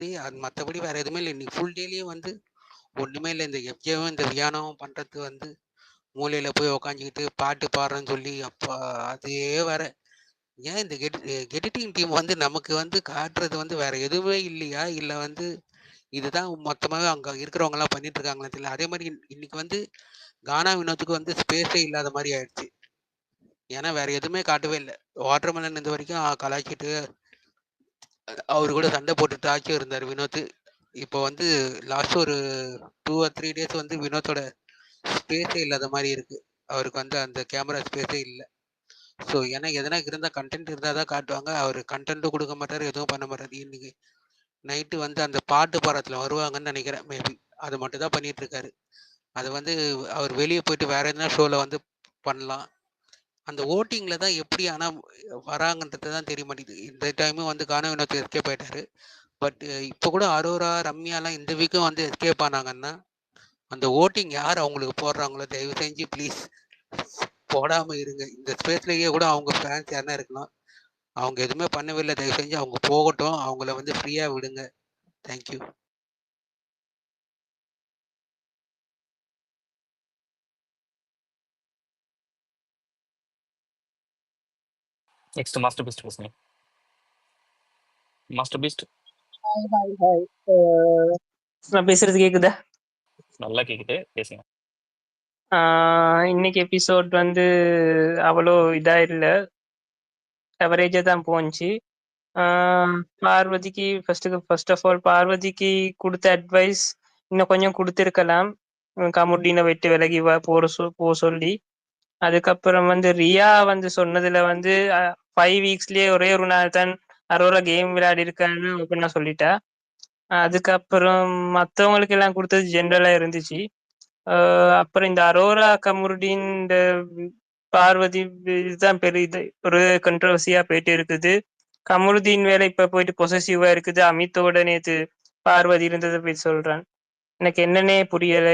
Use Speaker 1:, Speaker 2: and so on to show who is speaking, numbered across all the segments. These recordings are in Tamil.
Speaker 1: அது மற்றபடி வேற எதுவுமே இல்லை. இன்னைக்கு ஃபுல் டேலியும் வந்து ஒன்றுமே இல்லை. இந்த எஃப்ஜேவும் இந்த வியானவும் பண்ணுறது வந்து மூலையில் போய் உக்காஞ்சிக்கிட்டு பாட்டு பாடுறேன்னு சொல்லி அப்பா அதே வேற. ஏன் இந்த எடிட்டிங் டீம் வந்து நமக்கு வந்து காட்டுறது வந்து வேற எதுவுமே இல்லையா, இல்லை வந்து இதுதான் மொத்தமாகவே அங்கே இருக்கிறவங்கலாம் பண்ணிட்டு இருக்காங்களா தெரியல. அதே மாதிரி இன்னைக்கு வந்து கானா வினோத்துக்கு வந்து ஸ்பேஸே இல்லாத மாதிரி ஆயிடுச்சு. ஏன்னா வேற எதுவுமே காட்டவே இல்லை. வாட்டர்மெலன் இந்த வரைக்கும் கலாய்ச்சிட்டு அவரு கூட சண்டை போட்டுட்டு ஆச்சும் இருந்தார் வினோத். இப்போ வந்து லாஸ்ட் ஒரு 2 or 3 days வந்து வினோத்தோட ஸ்பேஸே இல்லாத மாதிரி இருக்கு. அவருக்கு வந்து அந்த கேமரா ஸ்பேஸே இல்லை. ஸோ ஏன்னா எதனா இருந்தால் கண்டென்ட் இருந்தால் தான் காட்டுவாங்க. அவர் கண்டென்ட்டும் கொடுக்க மாட்டார், எதுவும் பண்ண மாட்டார். இன்னைக்கு நைட்டு வந்து அந்த பாட்டு பாடத்தில் வருவாங்கன்னு நினைக்கிறேன். மேபி அது மட்டும் தான் பண்ணிட்டு இருக்காரு. அது வந்து அவர் வெளியே போயிட்டு வேற எதனா ஷோவில் வந்து பண்ணலாம். அந்த ஓட்டிங்கில் தான் எப்படி ஆனால் வராங்கன்றது தான் தெரிய மாட்டேங்குது. இந்த டைமும் வந்து கானா வினோத் எஸ்கேப் ஆயிட்டாரு. பட் இப்போ கூட அரோரா ரம்யாலாம் இந்த வீக்கும் வந்து எஸ்கேப் ஆனாங்கன்னா அந்த ஓட்டிங் யார் அவங்களுக்கு போடுறாங்களோ தயவு செஞ்சு ப்ளீஸ் போடாமல் இருங்க. இந்த ஸ்பேஸ்லேயே கூட அவங்க ஃபேன்ஸ் யாருன்னா இருக்கலாம். அவங்க எதுவுமே பண்ணவே இல்லை. தயவு செஞ்சு அவங்க போகட்டும். அவங்கள வந்து ஃப்ரீயாக விடுங்க. தேங்க்யூ.
Speaker 2: நெக்ஸ்ட் மாஸ்டர் பீஸ்ட் பேசுங்க. Master Beast
Speaker 3: hi hi hi. நான் பேசுறது கேக்குதா?
Speaker 2: நல்லா கேக்குது, பேசுங்க.
Speaker 3: இன்னைக்கு எபிசோட் வந்து அவ்வளோ இதா இல்லை, அவரேஜா தான் போச்சு. பார்வதிக்கு ஃபர்ஸ்ட் ஆஃப் ஆல் பார்வதிக்கு கொடுத்த அட்வைஸ் இன்னும் கொஞ்சம் கொடுத்துருக்கலாம். கமுடினை விட்டு விலகி போ சொல்லி. அதுக்கப்புறம் வந்து ரியா வந்து சொன்னதுல வந்து 5 weeksலயே ஒரே ஒரு நாள் தான் அரோரா கேம் விளையாடி இருக்கான்னு ஓப்பனா சொல்லிட்டா. அதுக்கப்புறம் மற்றவங்களுக்கு எல்லாம் கொடுத்தது ஜென்ரலா இருந்துச்சு. அப்புறம் இந்த அரோரா கமுருடின் இந்த பார்வதி இதுதான் பெரிய இது ஒரு கண்ட்ரவர்சியா போயிட்டு இருக்குது. கமருதீன் வேலை இப்ப போயிட்டு பொசசிவா இருக்குது. அமித்தோட நேத்து பார்வதி இருந்ததை போய் சொல்றான். எனக்கு என்னன்னே புரியல.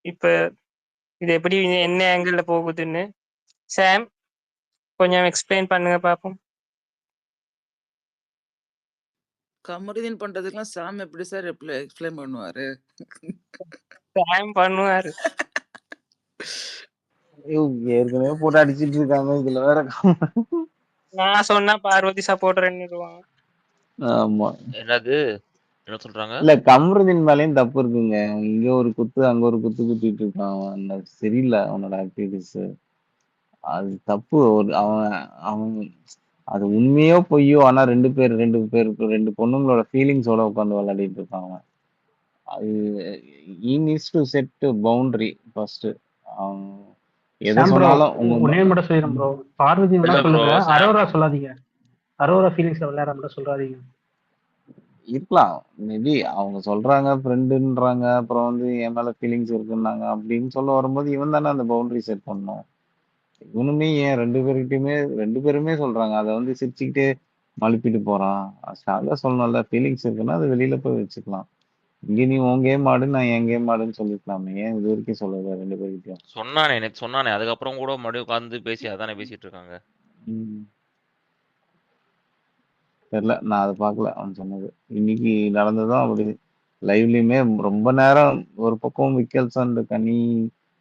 Speaker 3: இப்ப இது எப்படி என்ன ஆங்கிள் போகுதுன்னு சாம் கொஞ்சம் எக்ஸ்பிளைன் பண்ணுங்க பாப்போம்.
Speaker 4: கமருதீன் பண்றதுக்கெல்லாம் சாம் எப்படி சார் எக்ஸ்பிளைன் பண்ணுவாரு?
Speaker 3: சாம் பண்ணுவாரு.
Speaker 5: ஏற்கனவே போட்டு அடிச்சிட்டு இருக்காங்க, இதுல வேற
Speaker 3: நான் சொன்னா பார்வதி சப்போர்ட்டர்ன்னுடுவாங்க.
Speaker 5: ஆமா.
Speaker 6: என்னது என்ன சொல்றாங்க?
Speaker 5: இல்ல கமருதீன் மேலயும் தப்பு இருக்குங்க. இங்க ஒரு குத்து அங்க ஒரு குத்து குத்திட்டு இருக்கான். அவன் சரியில்லை, அவனோட ஆக்டிவிட்டிஸ். அது தப்பு. அவன் அது உண்மையோ பொய்யோ, ஆனா ரெண்டு பொண்ணுங்களோட ஃபீலிங்ஸோட உட்காந்து விளையாடிட்டு இருக்கான் அவன். அது he needs to set a boundary first. எதை சொன்னாலும்
Speaker 7: ஒன்னே மட்டும் சொல்லிடுறேன் ப்ரோ. பார்வதி வேணா சொல்லுங்க, அரோரா சொல்லாதீங்க. அரோரா ஃபீலிங்ஸ்ல விளையாட மட்டும் சொல்லாதீங்க.
Speaker 5: இருக்கலாம். மேபி அவங்க சொல்றாங்க ஃப்ரெண்டுன்றாங்க, அப்புறம் வந்து என் மேல ஃபீலிங்ஸ் இருக்குன்னாங்க அப்படின்னு சொல்ல வரும்போது இவன் தானே அந்த பவுண்டரி செட் பண்ணணும். இவனுமே ஏன் ரெண்டு பேருமே சொல்றாங்க, அதை வந்து சிரிச்சுக்கிட்டே மழுப்பிட்டு போறான். அதான் சொல்லணும்ல, ஃபீலிங்ஸ் இருக்குன்னா அது வெளியில போய் வச்சுக்கலாம். இங்க நீ உன் கேம் ஆடு, நான் என் கேம் ஆடுன்னு சொல்லிக்கலாமே, ஏன் இது வரைக்கும் சொல்லல ரெண்டு பேருக்கிட்டையும்?
Speaker 6: சொன்னானே அதுக்கப்புறம் கூட மறுபடியும் உட்காந்து பேசி அதானே பேசிட்டு இருக்காங்க.
Speaker 5: தெரியல, நான் அதை பார்க்கல அவன் சொன்னது. இன்னைக்கு நடந்ததும் அப்படி லைவ்லயுமே ரொம்ப நேரம் ஒரு பக்கம் விக்கல்ஸ் அண்ட் கனி,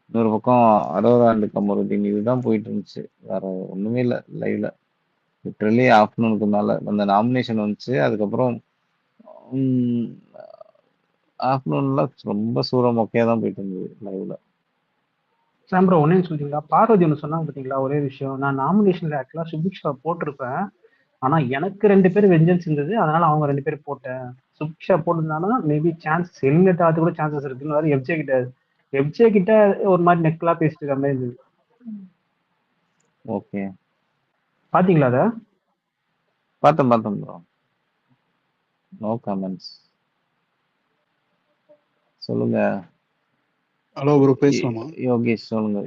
Speaker 5: இன்னொரு பக்கம் அரோரா அண்ட் கமருதீன், இதுதான் போயிட்டு இருந்துச்சு. வேற ஒண்ணுமே இல்லை லைவ்ல. லிட்டரலி ஆஃப்டர்நூனுக்கு மேல அந்த நாமினேஷன் வந்துச்சு. அதுக்கப்புறம் ஆஃப்டர்நூன்ல ரொம்ப மொக்கையா தான் போயிட்டு இருந்தது லைவ்ல.
Speaker 7: சாம் ப்ரோ ஒன்னே சொல்லிட்டீங்களா? பார்வதி ஒன்று சொன்னாங்க பார்த்தீங்களா, ஒரே விஷயம். நான் நாமினேஷன்ல ஆக்சுவலா சுபிக்ஷா போட்டிருப்பேன், ஆனா எனக்கு 2 பேர் வெஞ்சன்ஸ் இருந்தது, அதனால அவங்க 2 பேர் போட்டேன். சுபிக்ஷா போட்டிருந்தாங்கன்னா மேபி சான்சஸ் எலிமினேட் ஆகிறது கூட சான்சஸ் இருக்குன்னு எஃப்ஜே கிட்ட ஒரு மாதிரி நெக்லா பேசிட்டு இருக்க மாதிரி இருந்தது.
Speaker 5: ஓகே,
Speaker 7: பாத்தீங்களா அத?
Speaker 5: பார்த்தேன் ப்ரோ. No comments. சொல்லுங்க.
Speaker 8: ஹலோ ப்ரோ, பேசலாமா?
Speaker 5: யோகேஷ் சொல்லுங்க.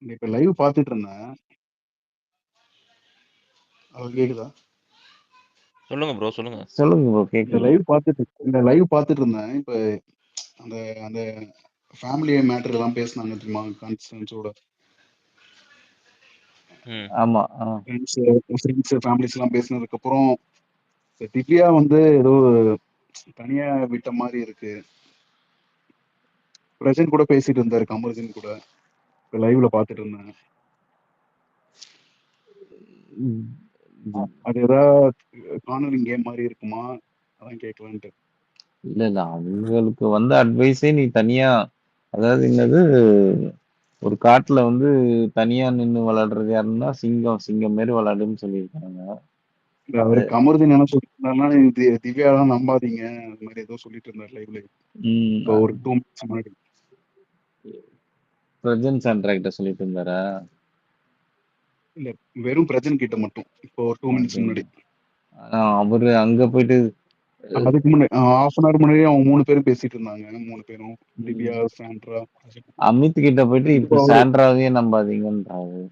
Speaker 8: இப்ப லைவ் பார்த்துட்டு இருந்தேன். கேக்குதா?
Speaker 6: சொல்லுங்க ப்ரோ
Speaker 5: கேக்குது.
Speaker 8: லைவ் பார்த்துட்டு இருந்தேன். இப்ப அந்த அந்த ஃபேமிலி மேட்டர் எல்லாம் பேசினாங்க தெரியுமா, கான்ஸ்டன்ஸோட.
Speaker 5: ஆமா,
Speaker 8: ஃப்ரெண்ட்ஸ் ஃபேமிலிஸ் எல்லாம் பேசினதுக்கு அப்புறம் இந்த திவ்யா வந்து ஏதோ தனியா விட்ட மாதிரி இருக்கு. பிரசன்ட் கூட பேசிட்டு இருந்தாரு கமருதீன் கூட, இப்ப லைவ்ல பாத்துட்டு இருந்தேன். அது ஏதாவது கார்னரிங் கேம் மாதிரி இருக்குமா, அதான் கேட்கலான்ட்டு.
Speaker 5: இல்ல இல்ல அவங்களுக்கு வந்து அட்வைஸே நீ தனியா, அதாவது என்னது, ஒரு காட்டுல வந்து தனியா நின்னு விளையாடுறது யாருன்னா சிங்கம் சிங்கம் மாரி விளையாடுன்னு சொல்லியிருக்காங்க.
Speaker 8: இல்ல அவரு கமருதீன் என்ன சொல்லிட்டு இருந்தாருன்னா, திவ்யா தான் நம்பாதீங்க அந்த மாதிரி ஏதோ சொல்லிட்டு இருந்தாரு லைவ்ல. இப்போ ஒரு 2 minutes முன்னாடி.
Speaker 5: பிரஜன் சாண்ட்ராக்ட சொல்லிட்டு இருந்தாரா?
Speaker 8: இல்ல வெறும் பிரஜன் கிட்ட மட்டும். இப்போ ஒரு 2 minutes முன்னாடி.
Speaker 5: அவரு அங்க போயிட்டு
Speaker 8: அதுக்கு முன்னாடி half an hour முன்னாடி அவங்க 3 பேரும் பேசிட்டு இருந்தாங்க. 3 பேரும் திவ்யா, சாண்ட்ரா,
Speaker 5: அமித் கிட்ட போயிட்டு இப்ப
Speaker 8: இப்போ அவரு
Speaker 5: சாண்ட்ராவே நம்பாதீங்கன்றாரு.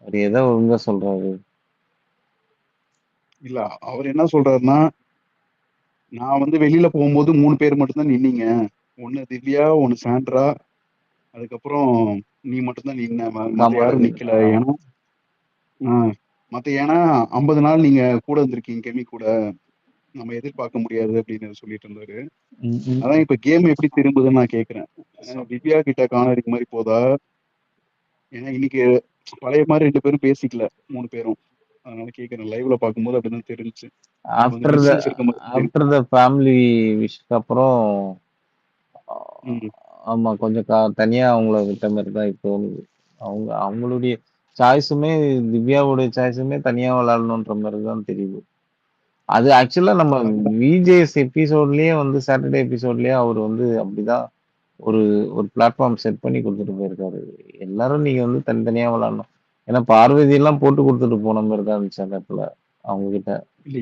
Speaker 5: அவர் ஏதோ ஒழுங்கா சொல்றாரு.
Speaker 8: இல்ல அவர் என்ன சொல்றாருன்னா, நான் வந்து வெளியில போகும்போது 3 பேர் மட்டும் தான் நின்னீங்க. ஒண்ணு திவ்யா, ஒண்ணு சாண்ட்ரா, அதுக்கப்புறம் நீ மட்டும் தான் நின்ன. மத்த யாரும் நிக்கல. ஏன்னா ஏன்னா 50 நாள் நீங்க கூட இருந்திருக்கீங்க கெமி கூட, நம்ம எதிர்பார்க்க முடியாது அப்படின்னு சொல்லிட்டு இருந்தாரு. அதான் இப்ப கேம் எப்படி திரும்புதுன்னு நான் கேக்குறேன். திவ்யா கிட்ட காணடிக்கு மாதிரி போதா? ஏன்னா இன்னைக்கு பழைய மாதிரி 2 பேரும் பேசிக்கல 3 பேரும். அதனால கேக்குறேன், லைவ்ல பார்க்கும்போது அப்படிதான் தெரிஞ்சுச்சு.
Speaker 5: ஆஃப்டர் த ஃபேமிலி விஷயத்துக்கு அப்புறம் ஆமா கொஞ்சம் தனியா அவங்கள விட்ட மாதிரி தான் இப்போ தோணுது. அவங்களுடைய சாய்ஸுமே திவ்யாவுடைய சாய்ஸுமே தனியா விளையாடணுன்ற மாதிரி தான் தெரியுது. அது ஆக்சுவலா நம்ம விஜேஎஸ் எபிசோட்லயே வந்து சாட்டர்டே எபிசோட்லயே அவர் வந்து அப்படிதான் ஒரு ஒரு பிளாட்ஃபார்ம் செட் பண்ணி கொடுத்துட்டு போயிருக்காரு. எல்லாரும் நீங்க வந்து தனித்தனியா விளையாடணும். ஏன்னா பார்வதி எல்லாம் போட்டு கொடுத்துட்டு போன மாதிரி தான் இருந்துச்சு அந்த இடத்துல அவங்க கிட்ட.
Speaker 8: இல்ல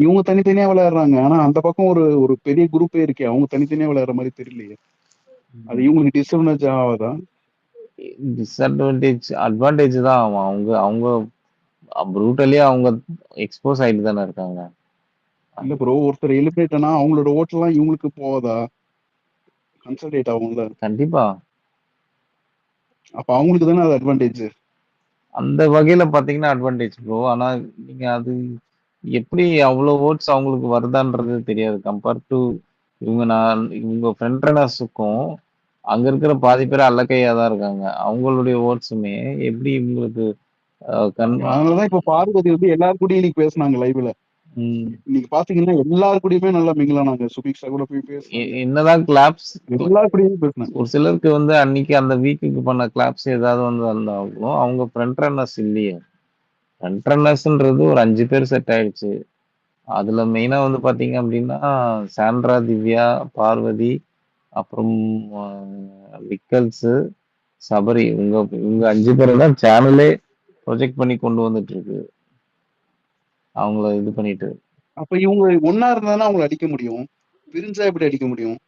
Speaker 8: இவங்க தனித்தனியா விளையாடுறாங்க. ஆனா அந்த பக்கம் ஒரு பெரிய குரூப்பே இருக்கே, அவங்க தனித்தனியா விளையாடுற மாதிரி தெரியலையே. அது இவங்களுக்கு டிஸ்அட்வான்டேஜ் ஆகாதா?
Speaker 5: டிஸ்அட்வான்டேஜ் அட்வான்டேஜ் தான். அவங்க ப்ரூட்டலி அவங்க எக்ஸ்போஸ் ஆயிட்டு தானே இருக்காங்க.
Speaker 8: இல்ல ப்ரோ, ஒருத்தர் எலிமினேட் ஆனா அவங்களோட ஓட்டெல்லாம் இவங்களுக்கு போகாதா? கன்சல்டேட் ஆகும்ல.
Speaker 5: கண்டிப்பா.
Speaker 8: அப்ப அவங்களுக்கு தானே அது அட்வான்டேஜ்.
Speaker 5: அந்த வகையில பாத்தீங்கன்னா அட்வான்டேஜ் ப்ரோ. ஆனா நீங்க அது எப்படி அவ்வளவு ஓட்ஸ் அவங்களுக்கு வருதான்றது தெரியாது. கம்பேர் டு இவங்க ஃப்ரெண்ட் ரன்னர்ஸுக்கும் அங்க இருக்கிற பாதி பேர் அல்லக்கையா தான் இருக்காங்க. அவங்களுடைய ஓட்ஸுமே எப்படி இவங்களுக்கு
Speaker 8: அதனாலதான் இப்ப பார்வதி வந்து எல்லாரும் கூடயும் இன்னைக்கு பேசினாங்க லைவ்ல. இன்னைக்கு பாத்தீங்கன்னா எல்லாரு கூடயுமே நல்லா மிங்கலானாங்க. சுபிக்ஷா கூட போய் பேசினாங்க.
Speaker 5: என்னதான் கிளாப்ஸ்
Speaker 8: எல்லாரு கூடயும் பேசினாங்க.
Speaker 5: ஒரு சிலருக்கு வந்து அன்னைக்கு அந்த வீக்குக்கு பண்ண கிளாப்ஸ் ஏதாவது வந்து வந்தாலும் அவங்க ஃப்ரண்ட் ரன்னர்ஸ் இல்லையே. ஃப்ரண்ட் ரன்னர்ஸ்ன்றது ஒரு 5 பேர் செட் ஆயிடுச்சு. அதுல மெயினா வந்து பாத்தீங்க அப்படின்னா சாண்ட்ரா, திவ்யா, பார்வதி, அப்புறம் விக்கல்ஸ், சபரி, இவங்க 5 பேரை தான் சேனலே ப்ரொஜெக்ட் பண்ணி கொண்டு வந்துட்டு இருக்கு. அவங்கள இது பண்ணிட்டு.
Speaker 8: அப்ப இவங்க ஒன்னா இருந்தாதான் அவங்களை அடிக்க முடியும். பிரிஞ்சா எப்படி அடிக்க முடியும்?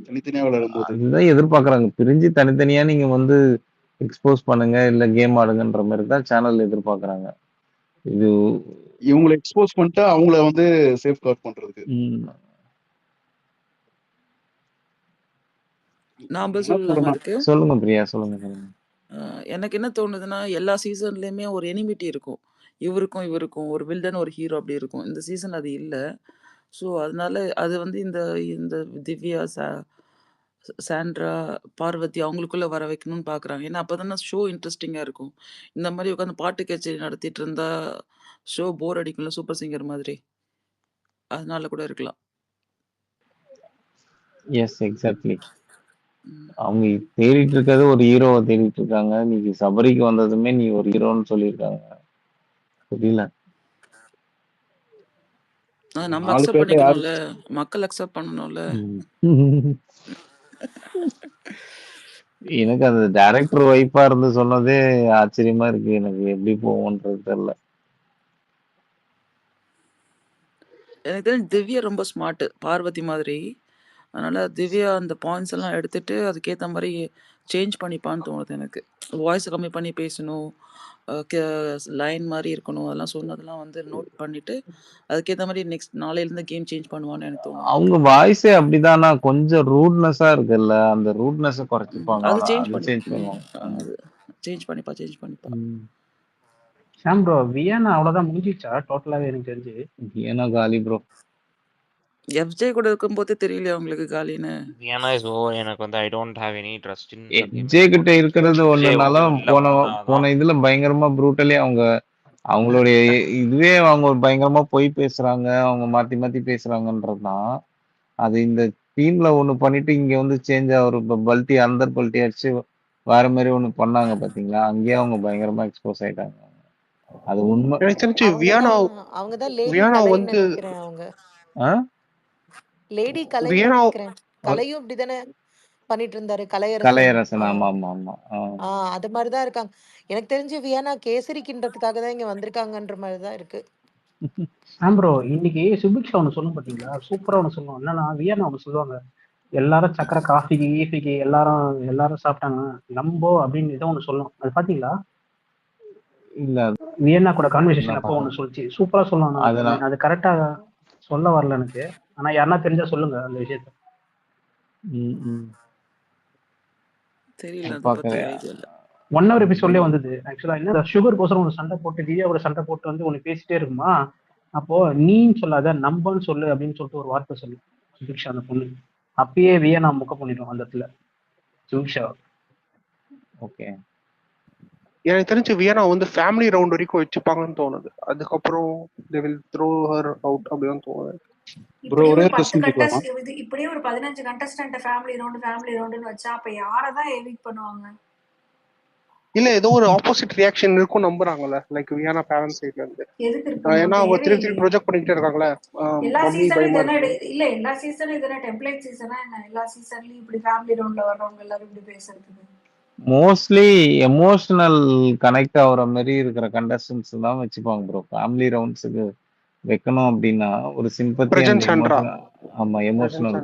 Speaker 8: தனித்தனியா விளையாடும் போது
Speaker 5: அதுதான் எதிர்பார்க்கறாங்க. பிரிஞ்சு தனித்தனியா நீங்க வந்து எக்ஸ்போஸ் பண்ணுங்க இல்ல கேம் ஆடுங்கன்ற மாதிரி தான் சேனல் எதிர்பார்க்கறாங்க. இது
Speaker 8: இவங்களை எக்ஸ்போஸ் பண்ணிட்டு அவங்கள வந்து சேஃப் கார்ட் பண்றதுக்கு.
Speaker 4: நான் சொல்லலாமா இருக்கு?
Speaker 5: சொல்லுங்க பிரியா, சொல்லுங்க.
Speaker 4: எனக்கு என்ன தோணுதுன்னா, எல்லா சீசன்லயுமே ஒரு எனிமிட்டி இருக்கும். இவருக்கும் ஒரு வில்லன், ஒரு ஹீரோ அப்படி இருக்கும். இந்த சீசன் அது இல்ல. ஸோ அதனால அது வந்து இந்த இந்த திவ்யா, சாண்ட்ரா, பார்வதி அவங்களுக்குள்ள வர வைக்கணும்னு பார்க்குறாங்க. ஏன்னா அப்பதானே ஷோ இன்ட்ரெஸ்டிங்கா இருக்கும். இந்த மாதிரி உட்காந்து பாட்டு கச்சேரி நடத்திட்டு இருந்தா ஷோ போர் அடிக்கும்ல, சூப்பர் சிங்கர் மாதிரி. அதனால கூட இருக்கலாம்.
Speaker 5: Yes exactly. அவங்க தேடிட்டு இருக்கிறது ஒரு ஹீரோவை தேடிட்டு இருக்காங்க. நீங்க சபரிக்கு வந்ததுமே நீ ஒரு ஹீரோன்னு சொல்லியிருக்காங்க. புரியல.
Speaker 4: நம்ம அக்செப்ட் பண்ணிக்கணும்ல, மக்கள் அக்செப்ட் பண்ணணும்ல.
Speaker 5: எனக்கு அந்த டைரக்டர் வைஃபா இருந்து சொன்னதே ஆச்சரியமா இருக்கு. எனக்கு எப்படி போவோன்றது தெரியல.
Speaker 4: எனக்கு தெரிஞ்சு திவ்யா ரொம்ப ஸ்மார்ட், பார்வதி மாதிரி. அதனால திவ்யா அந்த பாயிண்ட்ஸ் எல்லாம் எடுத்துட்டு அதுக்கேற்ற மாதிரி சேஞ்ச் பண்ணிப்பான்னு தோணுது எனக்கு. வாய்ஸ் கம்மி பண்ணி பேசணும், லைன் மாதிரி இருக்கணும், அதெல்லாம் சொன்னதெல்லாம் வந்து நோட் பண்ணிட்டு அதுக்கேற்ற மாதிரி நெக்ஸ்ட் நாளையிலேருந்து கேம் சேஞ்ச் பண்ணுவான்னு எனக்கு தோணுது.
Speaker 5: அவங்க வாய்ஸே அப்படிதானா, கொஞ்சம் ரூட்னஸா இருக்குல்ல, அந்த ரூட்னஸை குறைச்சிப்பாங்க.
Speaker 4: அது சேஞ்ச்
Speaker 5: பண்ணுவாங்க.
Speaker 4: பண்ணிப்பா.
Speaker 7: சாம் ப்ரோ வியானா அவ்வளவுதான் முடிஞ்சிச்சா டோட்டலாவே எனக்கு தெரிஞ்சு?
Speaker 5: வியனா காலி ப்ரோ.
Speaker 4: எஃப்ஜே கூட இருக்கும்போதே தெரியலையா உங்களுக்கு காலின்னு?
Speaker 6: வியனா இஸ் ஓவர். எனக்கு வந்து I don't have any trust in
Speaker 5: FJ கிட்ட இருக்கிறது
Speaker 6: எஃப்ஜே
Speaker 5: ஒண்ணுனாலும்
Speaker 6: வந்து வெளில வந்தாதான்
Speaker 5: போன இதுல பயங்கரமா ப்ரூட்டலி அவங்களுடைய இதுவே அவங்க ஒரு பயங்கரமா பொய் பேசுறாங்க, அவங்க மாத்தி மாத்தி பேசுறாங்கன்றதுதான். அது இந்த டீம்ல ஒண்ணு பண்ணிட்டு இங்க வந்து சேஞ்ச் ஆகுற பல்ட்டி அந்த பல்ட்டி அடிச்சு வேற மாதிரி ஒண்ணு பண்ணாங்க பாத்தீங்களா? அங்கேயே அவங்க பயங்கரமா எக்ஸ்போஸ் ஆயிட்டாங்க. அது உண்மை.
Speaker 9: எனக்கு தெரிஞ்சு
Speaker 10: அவங்க தான் லேடி
Speaker 9: வியானா
Speaker 10: கலைன்னு
Speaker 9: வந்து
Speaker 10: நினைக்கிறேன். அவங்க லேடி கலைன்னு
Speaker 9: வியனா
Speaker 10: நினைக்கிறேன். கலையும் இப்படிதானே பண்ணிட்டு இருந்தாரு கலையரசன்.
Speaker 5: கலையரசன் ஆமா ஆமா ஆமா.
Speaker 10: அது மாதிரிதான் இருக்காங்க. எனக்கு தெரிஞ்சு வியானா கேசரி கிண்டத்துக்காக தான் இங்க வந்திருக்காங்கன்ற மாதிரிதான் இருக்கு.
Speaker 7: சாம் ப்ரோ இன்னைக்கு சுபிக்ஷா ஒண்ணு சொல்லும் பாத்தீங்களா? சூப்பரா ஒண்ணு சொல்லுவோம். என்னன்னா வியன்னா ஒண்ணு சொல்லுவாங்க, எல்லாரும் சக்கரை காஃபிக்கு ஈஃபிக்கு எல்லாரும் சாப்பிட்டாங்க நம்போ அப்படின்னு ஏதோ ஒண்ணு சொல்லும். அது பாத்தீங்களா?
Speaker 5: இல்ல
Speaker 7: வியன்னா கூட கான்வர்சேஷன் அப்போ ஒண்ணு சொல்லிச்சு, சூப்பரா சொல்லுவாங்க. அது கரெக்டா சொல்ல வரல எனக்கு. ஆனா யாருன்னா தெரிஞ்சா சொல்லுங்க அந்த விஷயத்த.
Speaker 4: தெரியல, அதை பத்தி ஐடியா இல்ல.
Speaker 7: 1 hour எபிசோட்லயே வந்தது. ஆக்சுவலா என்ன சுகர் கோசரம் ஒன்று சண்டை போட்டு திவ்யாவோட சண்டை போட்டு வந்து ஒன்று பேசிட்டே இருக்குமா, அப்போ நீன்னு சொல்லாத நம்பன்னு சொல்லு அப்படின்னு சொல்லிட்டு ஒரு வார்த்தை சொல்லு சுபிக்ஷா அந்த பொண்ணு. அப்பயே வியனா முக்க பண்ணிடும் அந்த இடத்துல சுபிக்ஷா.
Speaker 5: ஓகே,
Speaker 9: எனக்கு தெரிஞ்சு வியனா வந்து ஃபேமிலி ரவுண்ட் வரைக்கும் வச்சுப்பாங்கன்னு தோணுது. அதுக்கப்புறம் they will throw her out அப்படின்னு தோணுது.
Speaker 8: ப்ரோ ஒரே கொஸ்டின் கேட்கலாமா?
Speaker 11: இப்படியே ஒரு 15 கண்டஸ்டன்ட் ஃபேமிலி ரவுண்டுன்னு வச்சா அப்ப யாரதான் எவிக் பண்ணுவாங்க?
Speaker 9: இல்ல ஏதோ ஒரு ஆப்போசிட் ரியாக்ஷன் இருக்கும் நம்புறாங்கல்ல, லைக் வியானா பேரண்ட்ஸ் சைடுல இருந்து. ஏன்னா அவங்க திருப்பி ப்ரொஜெக்ட் பண்ணிட்டே இருக்காங்களே.
Speaker 11: எல்லா சீசனும் இல்ல, எல்லா சீசனும் இதென்ன டெம்ப்ளேட் சீசனா என்ன? எல்லா சீசன்லயும் இப்படி ஃபேமிலி ரவுண்ட்ல வர்றவங்க எல்லாரும் இப்படி பேசுறதுக்கு
Speaker 5: மோஸ்ட்லி எமோஷனல் கனெக்ட் ஆகுற மாதிரி இருக்கிற கண்டஸ்டன்ஸ் தான் வச்சுப்பாங்க ப்ரோ. ஃபேமிலி ரவுண்ட்ஸுக்கு வைக்கணும் அப்படின்னா ஒரு சிம்பத்தி அண்ட் எமோஷனல். ஆமா எமோஷனல்.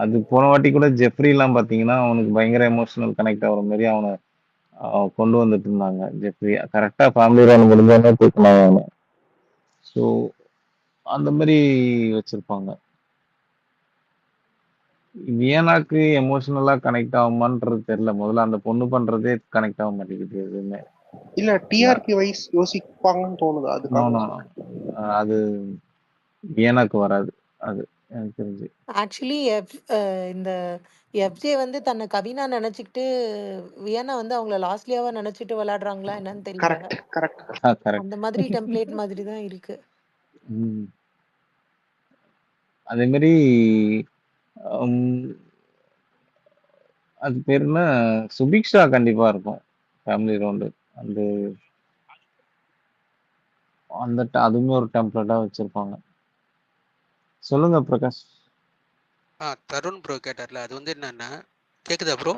Speaker 5: அது போன வாட்டி கூட ஜெஃப்ரி எல்லாம் பாத்தீங்கன்னா அவனுக்கு பயங்கர எமோஷனல் கனெக்ட் ஆகுற மாதிரி அவனை கொண்டு வந்துட்டு இருந்தாங்க. ஜெஃப்ரி கரெக்டா ஃபேமிலி ரவுண்ட் முடிஞ்சோடனே தூக்கினாங்க அவனை. ஸோ அந்த மாதிரி வச்சிருப்பாங்க. வியனாக்கு எமோஷனலா கனெக்ட் ஆகுமான்றது தெரியல. முதல்ல அந்த பொண்ணு பண்றதே கனெக்ட் ஆக மாட்டேங்குது எதுவுமே.
Speaker 9: இல்ல டிஆர்பி வைஸ் யோசிப்பாங்கன்னு தோணுது.
Speaker 5: அது வியனாக்கு வராது அது எனக்கு தெரிஞ்சு.
Speaker 10: ஆக்சுவலி இந்த எஃப்ஜே வந்து தன்னை கவினா நினைச்சுக்கிட்டு வியனா வந்து அவங்கள லாஸ்ட்லியாவா நினைச்சிட்டு விளையாடுறாங்களா என்னன்னு தெரியல. அந்த மாதிரி டெம்ப்ளேட் மாதிரி தான் இருக்கு.
Speaker 5: அதே மாதிரி அது பேர் என்ன, சுபிக்ஷா கண்டிப்பா இருக்கும் ஃபேமிலி ரவுண்டு. அந்த அதுவுமே ஒரு டெம்ப்ளேட்டா வச்சிருப்பாங்க. சொல்லுங்க பிரகாஷ்.
Speaker 1: தருண் ப்ரோ கேட்டார்ல, அது வந்து என்னன்னா, கேக்குதா ப்ரோ?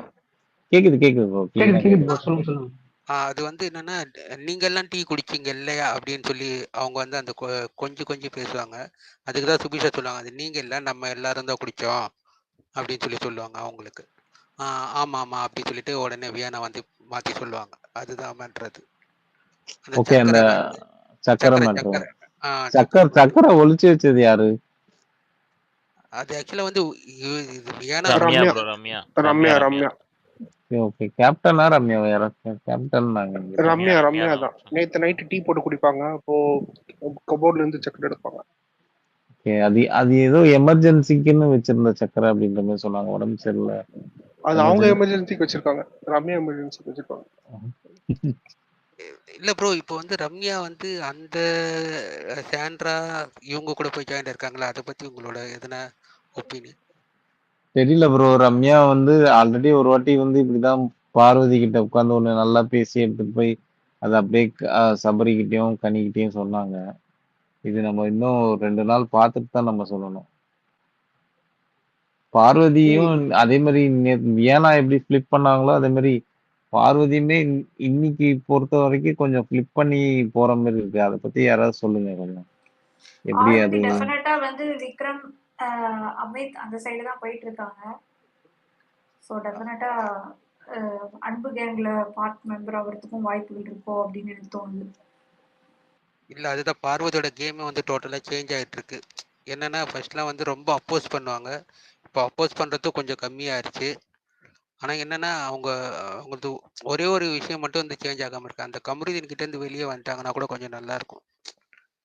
Speaker 5: கேக்குது ப்ரோ.
Speaker 7: சொல்லுங்க.
Speaker 1: அது வந்து என்னன்னா, நீங்க எல்லாம் டீ குடிச்சீங்க இல்லையா அப்படின்னு சொல்லி அவங்க வந்து அந்த கொஞ்சம் பேசுவாங்க. அதுக்குதான் சுபிக்ஷா சொல்லுவாங்க, அது நீங்க இல்ல நம்ம எல்லாரும் தான் குடிச்சோம் அப்படின்னு சொல்லி சொல்லுவாங்க அவங்களுக்கு. ஆமா ஆமா அப்படின்னு சொல்லிட்டு உடனே வியானா வந்து மாத்தி சொல்லுவாங்க. அதுதான் பண்றது.
Speaker 5: சக்கரை ஒளிச்சு வச்சது யாரு?
Speaker 1: அது ஆக்சுவலா வந்து
Speaker 9: ரம்யா.
Speaker 5: ஓகே, கேப்டனா ரம்யா? வேற கேப்டன்
Speaker 9: ரம்யா தான். நேத்து நைட் டீ போட்டு குடிப்பாங்க, அப்போ கபோர்ட்ல இருந்து சக்கரை எடுப்பாங்க.
Speaker 5: ஓகே, அது ஏதோ எமர்ஜென்சிக்குன்னு வச்சிருந்த சக்கரை அப்படின்ற மாதிரி சொன்னாங்க. உடம்பு சரியில்லை
Speaker 9: அது அவங்க எமர்ஜென்சிக்கு வச்சிருக்காங்க, ரம்யா எமர்ஜென்சிக்கு வச்சிருக்காங்க.
Speaker 1: இல்ல ப்ரோ, இப்போ வந்து ரம்யா வந்து அந்த சாண்ட்ரா இவங்க கூட போய் ஜாயின் இருக்காங்களா, அதை பத்தி உங்களோட எதனா ஒப்பீனியன்?
Speaker 5: தெரியல ப்ரோ. ரம்யா வந்து ஆல்ரெடி ஒரு வாட்டி வந்து இப்படிதான் பார்வதி கிட்ட உட்காந்து ஒண்ணு நல்லா பேசி எடுத்துட்டு போய் அதை அப்படியே சபரிக்கிட்டையும் கனிக்கிட்டையும் சொன்னாங்க. இது நம்ம இன்னும் 2 நாள் பார்த்துட்டு தான் நம்ம சொல்லணும். பார்வதியும் அதே மாதிரி வியானா எப்படி ஃபிளிப் பண்ணாங்களோ அதே மாதிரி பார்வதியுமே இன்னைக்கு பொறுத்த வரைக்கும் கொஞ்சம் ஃபிளிப் பண்ணி போற மாதிரி இருக்கு. அதை பத்தி யாராவது சொல்லுங்க கொஞ்சம். எப்படி அது?
Speaker 11: டெஃபினட்டா வந்து விக்ரம் அமித் அந்த சைடு தான் போயிட்டு இருக்காங்க. ஸோ டெஃபினட்டா அன்பு கேங்ல பார்ட் மெம்பர் ஆகிறதுக்கும் வாய்ப்புகள் இருக்கும் அப்படின்னு எனக்கு தோணுது.
Speaker 1: இல்ல அதுதான் பார்வதியோட கேமே வந்து டோட்டலா சேஞ்ச் ஆயிட்டு இருக்கு. என்னன்னா ஃபர்ஸ்ட்லாம் வந்து ரொம்ப அப்போஸ் பண்ணுவாங்க, இப்போ அப்போஸ் பண்றது கொஞ்சம் கம்மியாயிருச்சு. ஆனா என்னன்னா, அவங்களது ஒரே ஒரு விஷயம் மட்டும் வந்து சேஞ்ச் ஆகாம இருக்கு. அந்த கமருதீன் கிட்டேருந்து வெளியே வந்துட்டாங்கன்னா கூட கொஞ்சம் நல்லாயிருக்கும்.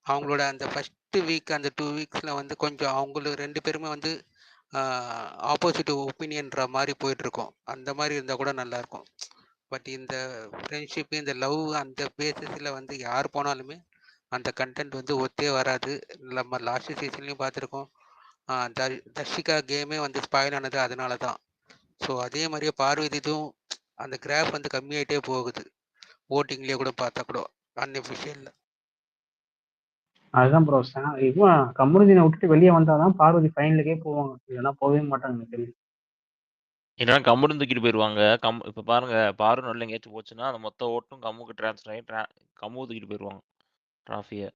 Speaker 1: அவங்களோட அந்த ஃபர்ஸ்ட்டு வீக் அந்த 2 வீக்ஸ்ல வந்து கொஞ்சம் அவங்களுக்கு 2 பேருமே வந்து ஆப்போசிட் ஒப்பீனியன்ற மாரி போயிட்டுருக்கும். அந்த மாரி இருந்தா கூட நல்லாயிருக்கும். பட் இந்த ஃப்ரெண்ட்ஷிப், இந்த லவ் அந்த பேசிஸ்ல வந்து யார் போனாலுமே அந்த கன்டென்ட் வந்து ஒத்தே வராது. நம்ம லாஸ்ட் சீசன்லயும் பார்த்துருக்கோம். தர்ஷிகா கேமே வந்து ஸ்பாயில் ஆனது அதனால தான். ஸோ அதே மாதிரியே பார்வதி இதுவும் அந்த கிராஃப் வந்து கம்மியாயிட்டே போகுது. ஓட்டிங்லேயே கூட பார்த்தா கூட அன்அஃபிஷியல்ல.
Speaker 7: அதுதான் ப்ரோ. இவன் கமருதீனை விட்டுட்டு வெளியே வந்தாதான் பார்வதி ஃபைனலுக்கே போவாங்க. இல்லைன்னா போகவே மாட்டாங்க எனக்கு தெரியும்.
Speaker 6: இல்லைன்னா கம்முன்னு தூக்கிட்டு போயிடுவாங்க. இப்போ பாருங்க, பாரு நல்ல எங்கேயாச்சும் போச்சுன்னா அந்த மொத்த ஓட்டும் கம்முக்கு ட்ரான்ஸ்ஃபர் ஆகி கம்மு தூக்கிட்டு போயிடுவாங்க ட்ராஃபியை.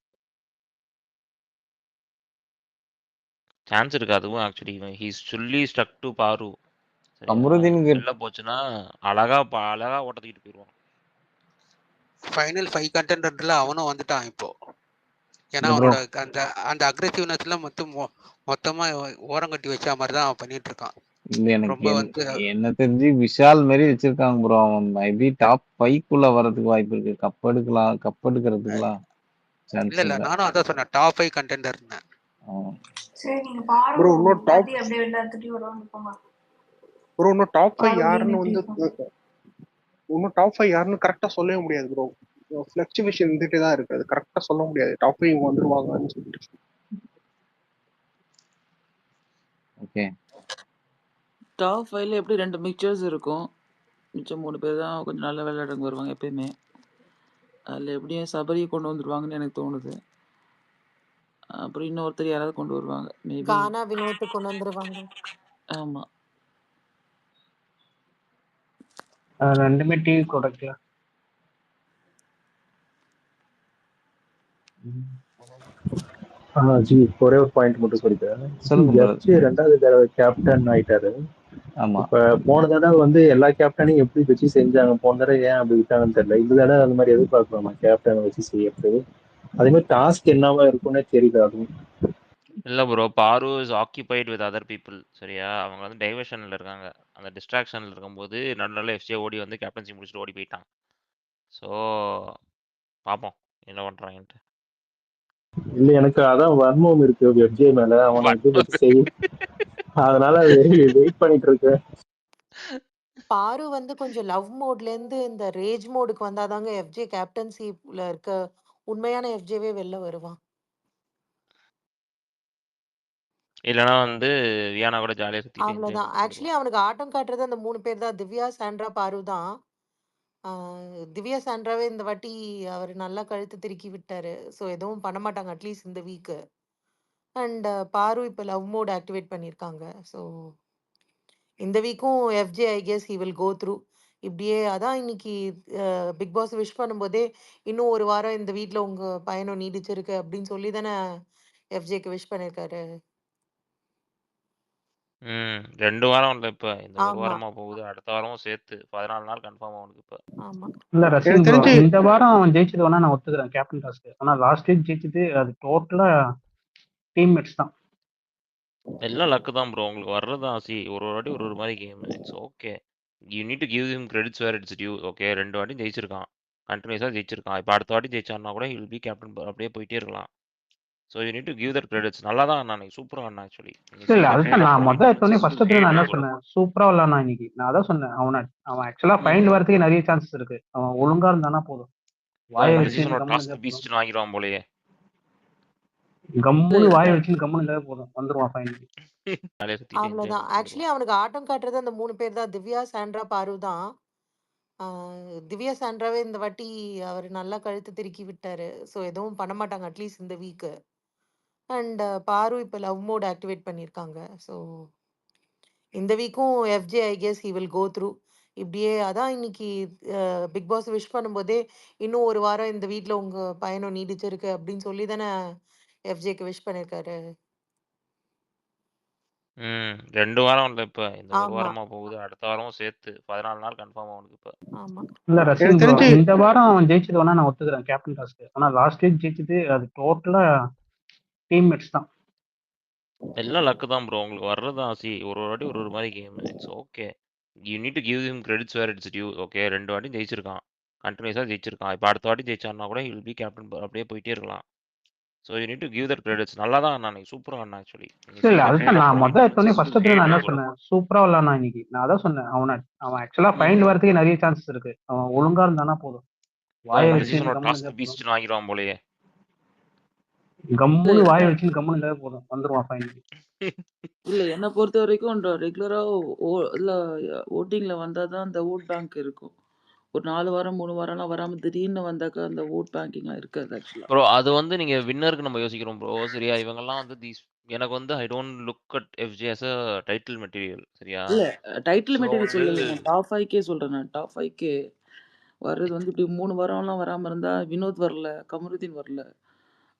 Speaker 6: சான்ஸ் இருக்கு அதுவும். ஆக்சுவலி ஹீஸ் சொல்லி ஸ்டக் டு பாரு.
Speaker 5: கமருதீனுக்கு
Speaker 6: வெளில போச்சுன்னா அழகா ஓட்ட தூக்கிட்டு போயிடுவாங்க.
Speaker 1: ஃபைனல் 5 கண்டெண்டர்ல அவனும் வந்துட்டான் இப்போ. ஏன்னா
Speaker 7: இல்ல ப்ரோ.
Speaker 1: அவனோட அந்த அந்த அக்ரெசிவ்னஸ்ல மொத்தமா ஓரங்கட்டி வச்ச மாதிரி தான் அவன் பண்ணிட்டு இருக்கான்.
Speaker 5: இல்ல எனக்கு
Speaker 1: ரொம்ப வந்து
Speaker 5: என்ன தெரிஞ்சு விஷால் மாரி வச்சிருக்காங்க ப்ரோ. அவன் மேபி டாப் 5க்குள்ள வரதுக்கு வாய்ப்பு இருக்கு. கப் எடுக்கிறதுக்குலாம் சான்ஸ்
Speaker 1: இல்ல
Speaker 5: இல்ல.
Speaker 1: நானும் அதான் சொன்னேன், டாப் 5 கண்டெண்டர்னு.
Speaker 11: சரி நீங்க பாரு
Speaker 9: ப்ரோ இன்னும் டாப்
Speaker 11: பத்தி அப்படியே எல்லாத்துட்டையும் வருவாங்க போங்க.
Speaker 9: ப்ரோ இன்னும் டாப் 5
Speaker 11: பாரு
Speaker 9: யாருன்னு
Speaker 11: எப்படி
Speaker 9: வந்து
Speaker 11: இருக்கும்?
Speaker 9: இன்னும் டாப் 5 யாருன்னு கரெக்டா சொல்லவே முடியாது ப்ரோ. ஃபிளக்சுவேஷன் இருந்துட்டே தான் இருக்கு. அது கரெக்டா சொல்ல முடியாது டாப் 5 வந்துருவாங்கன்னு சொல்லிட்டு.
Speaker 5: ஓகே.
Speaker 4: டாப் 5ல எப்படி 2 மிக்சர்ஸ் இருக்கும். மிச்சம் 3 பேர் தான் கொஞ்சம் நல்ல விளையாடுறவங்க வருவாங்க எப்பயுமே. அதில் எப்படியும் சபரியை கொண்டு வந்துருவாங்கன்னு எனக்கு தோணுது. அப்புறம் இன்னொருத்தர் யாராவது கொண்டு வருவாங்க மேபி.
Speaker 10: கானா வினோத் கொண்டு வந்துருவாங்க.
Speaker 4: ஆமா.
Speaker 7: ரெண்டுமே டிவி ப்ராடக்ட்.
Speaker 12: ஜி ஒரே ஒரு பாயிண்ட் மட்டும் சொல்லிக்கிறேன்.
Speaker 5: சொல்லுங்க brother.
Speaker 12: எஃப்ஜே 2வது தடவை கேப்டன் ஆயிட்டாரு.
Speaker 5: ஆமா.
Speaker 12: இப்ப போன தடவை வந்து எல்லா கேப்டனையும் எப்படி வச்சு செஞ்சாங்க, போன தடவை ஏன் அப்படி விட்டாங்கன்னு தெரியல. இந்த தடவை அந்த மாதிரி எதிர்பார்க்கலாமா கேப்டனை வச்சு செய்யறது? அதே மாதிரி டாஸ்க் என்னவா இருக்கும்னே தெரியல. அதுவும்
Speaker 6: இல்லை ப்ரோ, பாரு is occupied with other people. சரியா, அவங்க வந்து டைவர்ஷனில் இருக்காங்க. அந்த டிஸ்ட்ராக்ஷனில் இருக்கும்போது நல்ல எஃப்ஜே ஓடி வந்து கேப்டன்சி முடிச்சுட்டு ஓடி போயிட்டான். ஸோ பார்ப்போம் என்ன பண்ணுறாங்கன்ட்டு.
Speaker 12: இல்ல, எனக்கு அதான் வன்மம் இருக்கு எஃப்ஜே மேல. அவனை இது வச்சு செய், அதனால வெயிட் பண்ணிட்டு இருக்கேன்.
Speaker 10: பாரு வந்து கொஞ்சம் லவ் மோட்ல இருந்து இந்த ரேஜ் மோடுக்கு வந்தாதாங்க எஃப்ஜே கேப்டன்சில இருக்க உண்மையான எஃப்ஜேவே வெளில வருவான்.
Speaker 6: இல்லைனா வந்து வியானா கூட ஜாலியாக சுற்றிட்டு என்ஜாய்
Speaker 10: அவ்வளவுதான்.
Speaker 6: பண்ணிட்டு
Speaker 10: ஆக்சுவலி அவனுக்கு ஆட்டம் காட்டுறது அந்த 3 பேர் தான். திவ்யா, சாண்ட்ரா, பாரு தான். திவ்யா, சாண்ட்ராவே இந்த வாட்டி அவர் நல்லா கழுத்து திருக்கி விட்டாரு. ஸோ எதுவும் பண்ண மாட்டாங்க அட்லீஸ்ட் இந்த வீக்கு. அண்ட் பாரு இப்போ லவ் மோட் ஆக்டிவேட் பண்ணியிருக்காங்க. ஸோ இந்த வீக்கும் FJ I guess he will go through. இப்படியே அதான் இன்னைக்கு பிக் பாஸ் விஷ் பண்ணும்போதே இன்னும் ஒரு வாரம் இந்த வீட்டில் உங்க பயணம் நீடிச்சிருக்கு அப்படின்னு சொல்லி தானே எஃப்ஜேக்கு விஷ் பண்ணியிருக்காரு.
Speaker 6: 2 வாரம் இல்லை, இப்போ இந்த ஒரு
Speaker 10: ஆமா
Speaker 6: வாரமாக போகுது. அடுத்த வாரமும் சேர்த்து 14 நாள் கன்ஃபார்ம் அவனுக்கு இப்போ.
Speaker 10: ஆமா.
Speaker 7: இல்ல ரசிம்
Speaker 9: எனக்கு
Speaker 7: ப்ரோ,
Speaker 9: தெரிஞ்சு
Speaker 7: இந்த வாரம் அவன் ஜெயிச்சது வேணா நான் ஒத்துக்கிறேன் கேப்டன் டாஸ்க். ஆனா லாஸ்ட் வீக் ஜெயிச்சது அது டோட்டலா டீம்மேட்ஸ் தான்.
Speaker 6: எல்லாம் லக்கு தான் ப்ரோ. உங்களுக்கு வர்றது தான். ஒரு வாட்டி ஒரு மாதிரி game. It's okay. You need to give him credits where it's due. Okay, 2 வாட்டி ஜெயிச்சிருக்கான், கண்டினியூஸாக ஜெயிச்சிருக்கான். இப்போ அடுத்த வாட்டி ஜெயிச்சான்னா கூட ஹில் பி கேப்டன், அப்படியே போயிட்டே இருக்கலாம். So you need to give that credits. நல்லா தான் நான் சூப்பராக ஆனா ஆக்சுவலி.
Speaker 7: இல்ல அதுதான் நான் முதல்ல எடுத்தோடனே ஃபர்ஸ்ட் எடுத்து நான் என்ன சொன்னேன், சூப்பரா விளையாடுனா இன்னைக்கு. நான் அதான் சொன்னேன், அவன் ஆக்சுவலா ஃபைனல் வரதுக்கு நிறைய சான்சஸ் இருக்கு. அவன் ஒழுங்கா இருந்தானா போதும். வாயை
Speaker 6: இந்த
Speaker 7: வச்சு
Speaker 6: சீசனோட
Speaker 7: கம்முன்னு
Speaker 6: டாஸ்க்
Speaker 7: இருந்தா போதும்.
Speaker 6: பீஸ்ட்னு வாங்கிடுவான் போலயே.
Speaker 7: கம்முன்னு வாயை வச்சு கம்முன்னு இருந்தா போதும், வந்துருவான் ஃபைனல்.
Speaker 6: ஜாலியாக சுற்றிட்டு என்ஜாய்
Speaker 10: அவ்வளவுதான்.
Speaker 6: பண்ணிட்டு
Speaker 10: ஆக்சுவலி அவனுக்கு ஆட்டம் காட்டுறது அந்த 3 பேர் தான். திவ்யா, சாண்ட்ரா, பாரு தான். திவ்யா, சாண்ட்ராவே இந்த வாட்டி அவர் நல்லா கழுத்து திருக்கி விட்டாரு. ஸோ எதுவும் பண்ண மாட்டாங்க அட்லீஸ்ட் இந்த வீக்கு. அண்ட் பாரு இப்போ லவ் மோட் ஆக்டிவேட் பண்ணியிருக்காங்க. ஸோ இந்த வீக்கும் FJ I guess he will go through. இப்படியே அதான் இன்னைக்கு பிக் பாஸ் விஷ் பண்ணும்போதே இன்னும் ஒரு வாரம் இந்த வீட்டில் உங்க பயணம் நீடிச்சிருக்கு அப்படின்னு சொல்லி தானே எஃப்ஜேக்கு விஷ் பண்ணியிருக்காரு.
Speaker 6: 2 வாரம் இல்லை, இப்போ இந்த ஒரு
Speaker 10: ஆமா
Speaker 6: வாரமாக போகுது. அடுத்த வாரமும் சேர்த்து 14 நாள் கன்ஃபார்ம் அவனுக்கு இப்போ.
Speaker 10: ஆமா.
Speaker 7: இல்ல ரசிம்
Speaker 9: எனக்கு
Speaker 7: ப்ரோ,
Speaker 9: தெரிஞ்சு
Speaker 7: இந்த வாரம் அவன் ஜெயிச்சது வேணா நான் ஒத்துக்கிறேன் கேப்டன் டாஸ்க். ஆனா லாஸ்ட் வீக் ஜெயிச்சது அது டோட்டலா டீம்மேட்ஸ் தான்.
Speaker 6: எல்லாம் லக்கு தான் ப்ரோ. உங்களுக்கு வர்றது தான். ஒரு வாட்டி ஒரு மாதிரி game. It's okay. You need to give him credits where it's due. Okay 2 வாட்டி ஜெயிச்சிருக்கான். கன்டினியூஸா ஜெயிச்சிருக்கான். இப்ப அடுத்த வாட்டி ஜெயிச்சான்னா கூட ஹி வில் பி கேப்டன் அப்படியே போயிட்டே இருக்கலாம். So you need to give that credits. நல்லா தான் ஆடினான் இன்னைக்கு. சூப்பரா ஆடினான் ஆக்சுவலி. நீங்க
Speaker 7: இல்ல
Speaker 6: see the
Speaker 7: அதுதான்
Speaker 6: kind of
Speaker 7: நான் முதல்ல எடுத்தோடனே
Speaker 6: performances
Speaker 7: ஃபர்ஸ்ட்
Speaker 6: he
Speaker 7: நான் என்ன
Speaker 6: gave.
Speaker 7: சொன்னேன், சூப்பரா விளாட்னா இன்னைக்கு. நான் அதான் சொன்னேன், அவன் ஆக்சுவலா ஃபைண்ட் வரதுக்கு நிறைய சான்சஸ் இருக்கு. அவன் ஒழுங்கா இருந்தானா போதும், வாயை
Speaker 6: இந்த
Speaker 7: வச்சு
Speaker 6: சீசன் ஒரு
Speaker 7: கம்முன்னு
Speaker 6: டாஸ்க்
Speaker 7: இருந்தா போதும்,
Speaker 6: பீஸ்ட்னு வாங்கிடுவான் போலயே.
Speaker 7: கம்முன்னு வாயை வச்சு கம்முன்னு இருந்தா போதும், வந்துருவான் ஃபைனலுக்கு.
Speaker 4: இல்ல என்ன பொறுத்த வரைக்கும் ரெகுலரா இல்ல ஓட்டிங்ல வந்தாதான் அந்த ஓட் பேங்க் இருக்கும். ஒரு 4 வாரம் 3 வாரம்லாம் வராம திடீர்னு வந்தாக்கா அந்த ஓட் பேங்கிங்லாம் இருக்காது ஆக்சுவலா.
Speaker 6: ப்ரோ அது வந்து நீங்க வின்னருக்கு நம்ம யோசிக்கிறோம் ப்ரோ. சரியா இவங்கெல்லாம் வந்து எனக்கு வந்து I don't look at FJ as a title material. சரியா?
Speaker 4: இல்ல டைட்டில்
Speaker 6: ஸோ
Speaker 4: மெட்டீரியல்
Speaker 6: வந்து
Speaker 4: சொல்லல, நான் டாப் 5கே சொல்றேன். நான் டாப் 5கே வர்றது வந்து இப்படி 3 வாரம்லாம் வராம இருந்தா, வினோத் வரல, கமருதீன் வரல,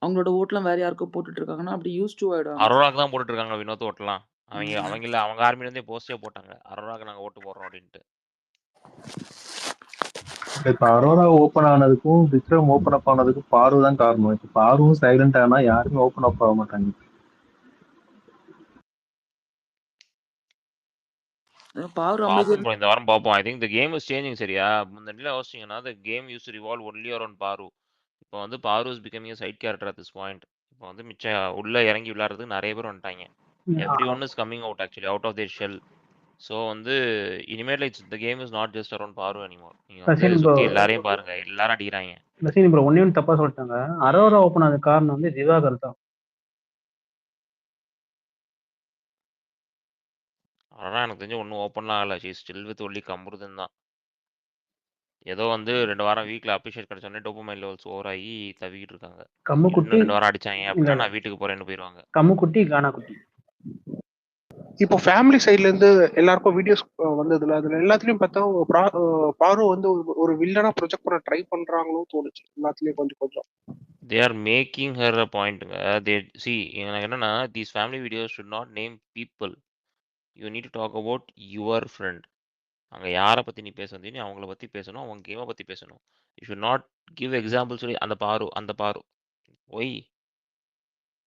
Speaker 4: அவங்களோட ஓட்லாம் வேற யாருக்கோ போட்டுட்டு இருக்காங்கன்னா அப்படி யூஸ் டு ஆயிடுவாங்க.
Speaker 6: அரோராக்கு தான் போட்டுட்டு இருக்காங்க வினோத் ஓட்டலாம். அவங்க ஆர்மில இருந்தே போஸ்டே போட்டாங்க, அரோராக்கு நாங்க ஓட்டு போடுறோம் அப்படின்ட்டு.
Speaker 12: இப்ப அரோரா ஓபன் ஆனதுக்கும் விக்ரம் ஓபன் அப் ஆனதுக்கும் பாரு தான் காரணம். இப்ப பாருவும் சைலண்ட் ஆனா யாருமே ஓபன் அப் ஆக மாட்டாங்க.
Speaker 6: பாப்போம் ப்ரோ, இந்த வாரம் பார்ப்போம். I think the game is changing. சரியா? முன்னாடிலாம் யோசிச்சீங்கன்னா the game used to revolve only around Paaru. இப்போ வந்து Paaru is becoming a side character at this point. இப்போ வந்து மிச்சம் உள்ள இறங்கி விளையாடுறதுக்கு நிறைய பேர் வந்துட்டாங்க. Everyone is coming out actually out of their shell. So வந்து இனிமேல் the game is not just around Paaru anymore. நீங்க வந்து சுத்தி எல்லாரையும் பாருங்க, எல்லாரும் அடிக்கிறாங்க.
Speaker 7: நசீன் ப்ரோ ஒன்னே ஒன்று தப்பா சொல்லிட்டாங்க. அரோரா ஓப்பன் ஆனது காரணம் வந்து திவாகர் தான்.
Speaker 6: அரோரா எனக்கு தெரிஞ்சு ஒன்றும் ஓப்பன்லாம் ஆகல. She still with only Kamarudhan தான். ஏதோ வந்து 2 வாரம் வீக்ல அப்ரிஷியேட் கிடைச்சோடனே டோபமைன் லெவல்ஸ் ஓவர் ஆகி தவிக்கிட்டு இருக்காங்க.
Speaker 7: கம்முக்குட்டி
Speaker 6: இன்னும் 2 வாரம் அடிச்சாங்க அப்படின்னா நான் வீட்டுக்கு போறேன்னு போயிடுவாங்க.
Speaker 7: கம்முக்குட்டி கானா குட்டி.
Speaker 9: இப்போ ஃபேமிலி சைட்ல இருந்து எல்லாருக்கும் வீடியோஸ் வந்ததுல அதுல எல்லாத்துலயும் பார்த்தா பாரு வந்து ஒரு வில்லனா ப்ரொஜெக்ட் பண்ண ட்ரை பண்றாங்களோ தோணுச்சு எல்லாத்துலயும் கொஞ்சம் கொஞ்சம்.
Speaker 6: They are making her a pointங்க. They see எனக்கு என்னன்னா these family videos should not name people. You need to talk about your friend. அங்க யாரை பத்தி நீ பேச வந்தீங்க, அவங்கள பத்தி பேசணும், அவங்க கேமை பத்தி பேசணும். You should not give examples. சொல்லி அந்த பாரு ஒய்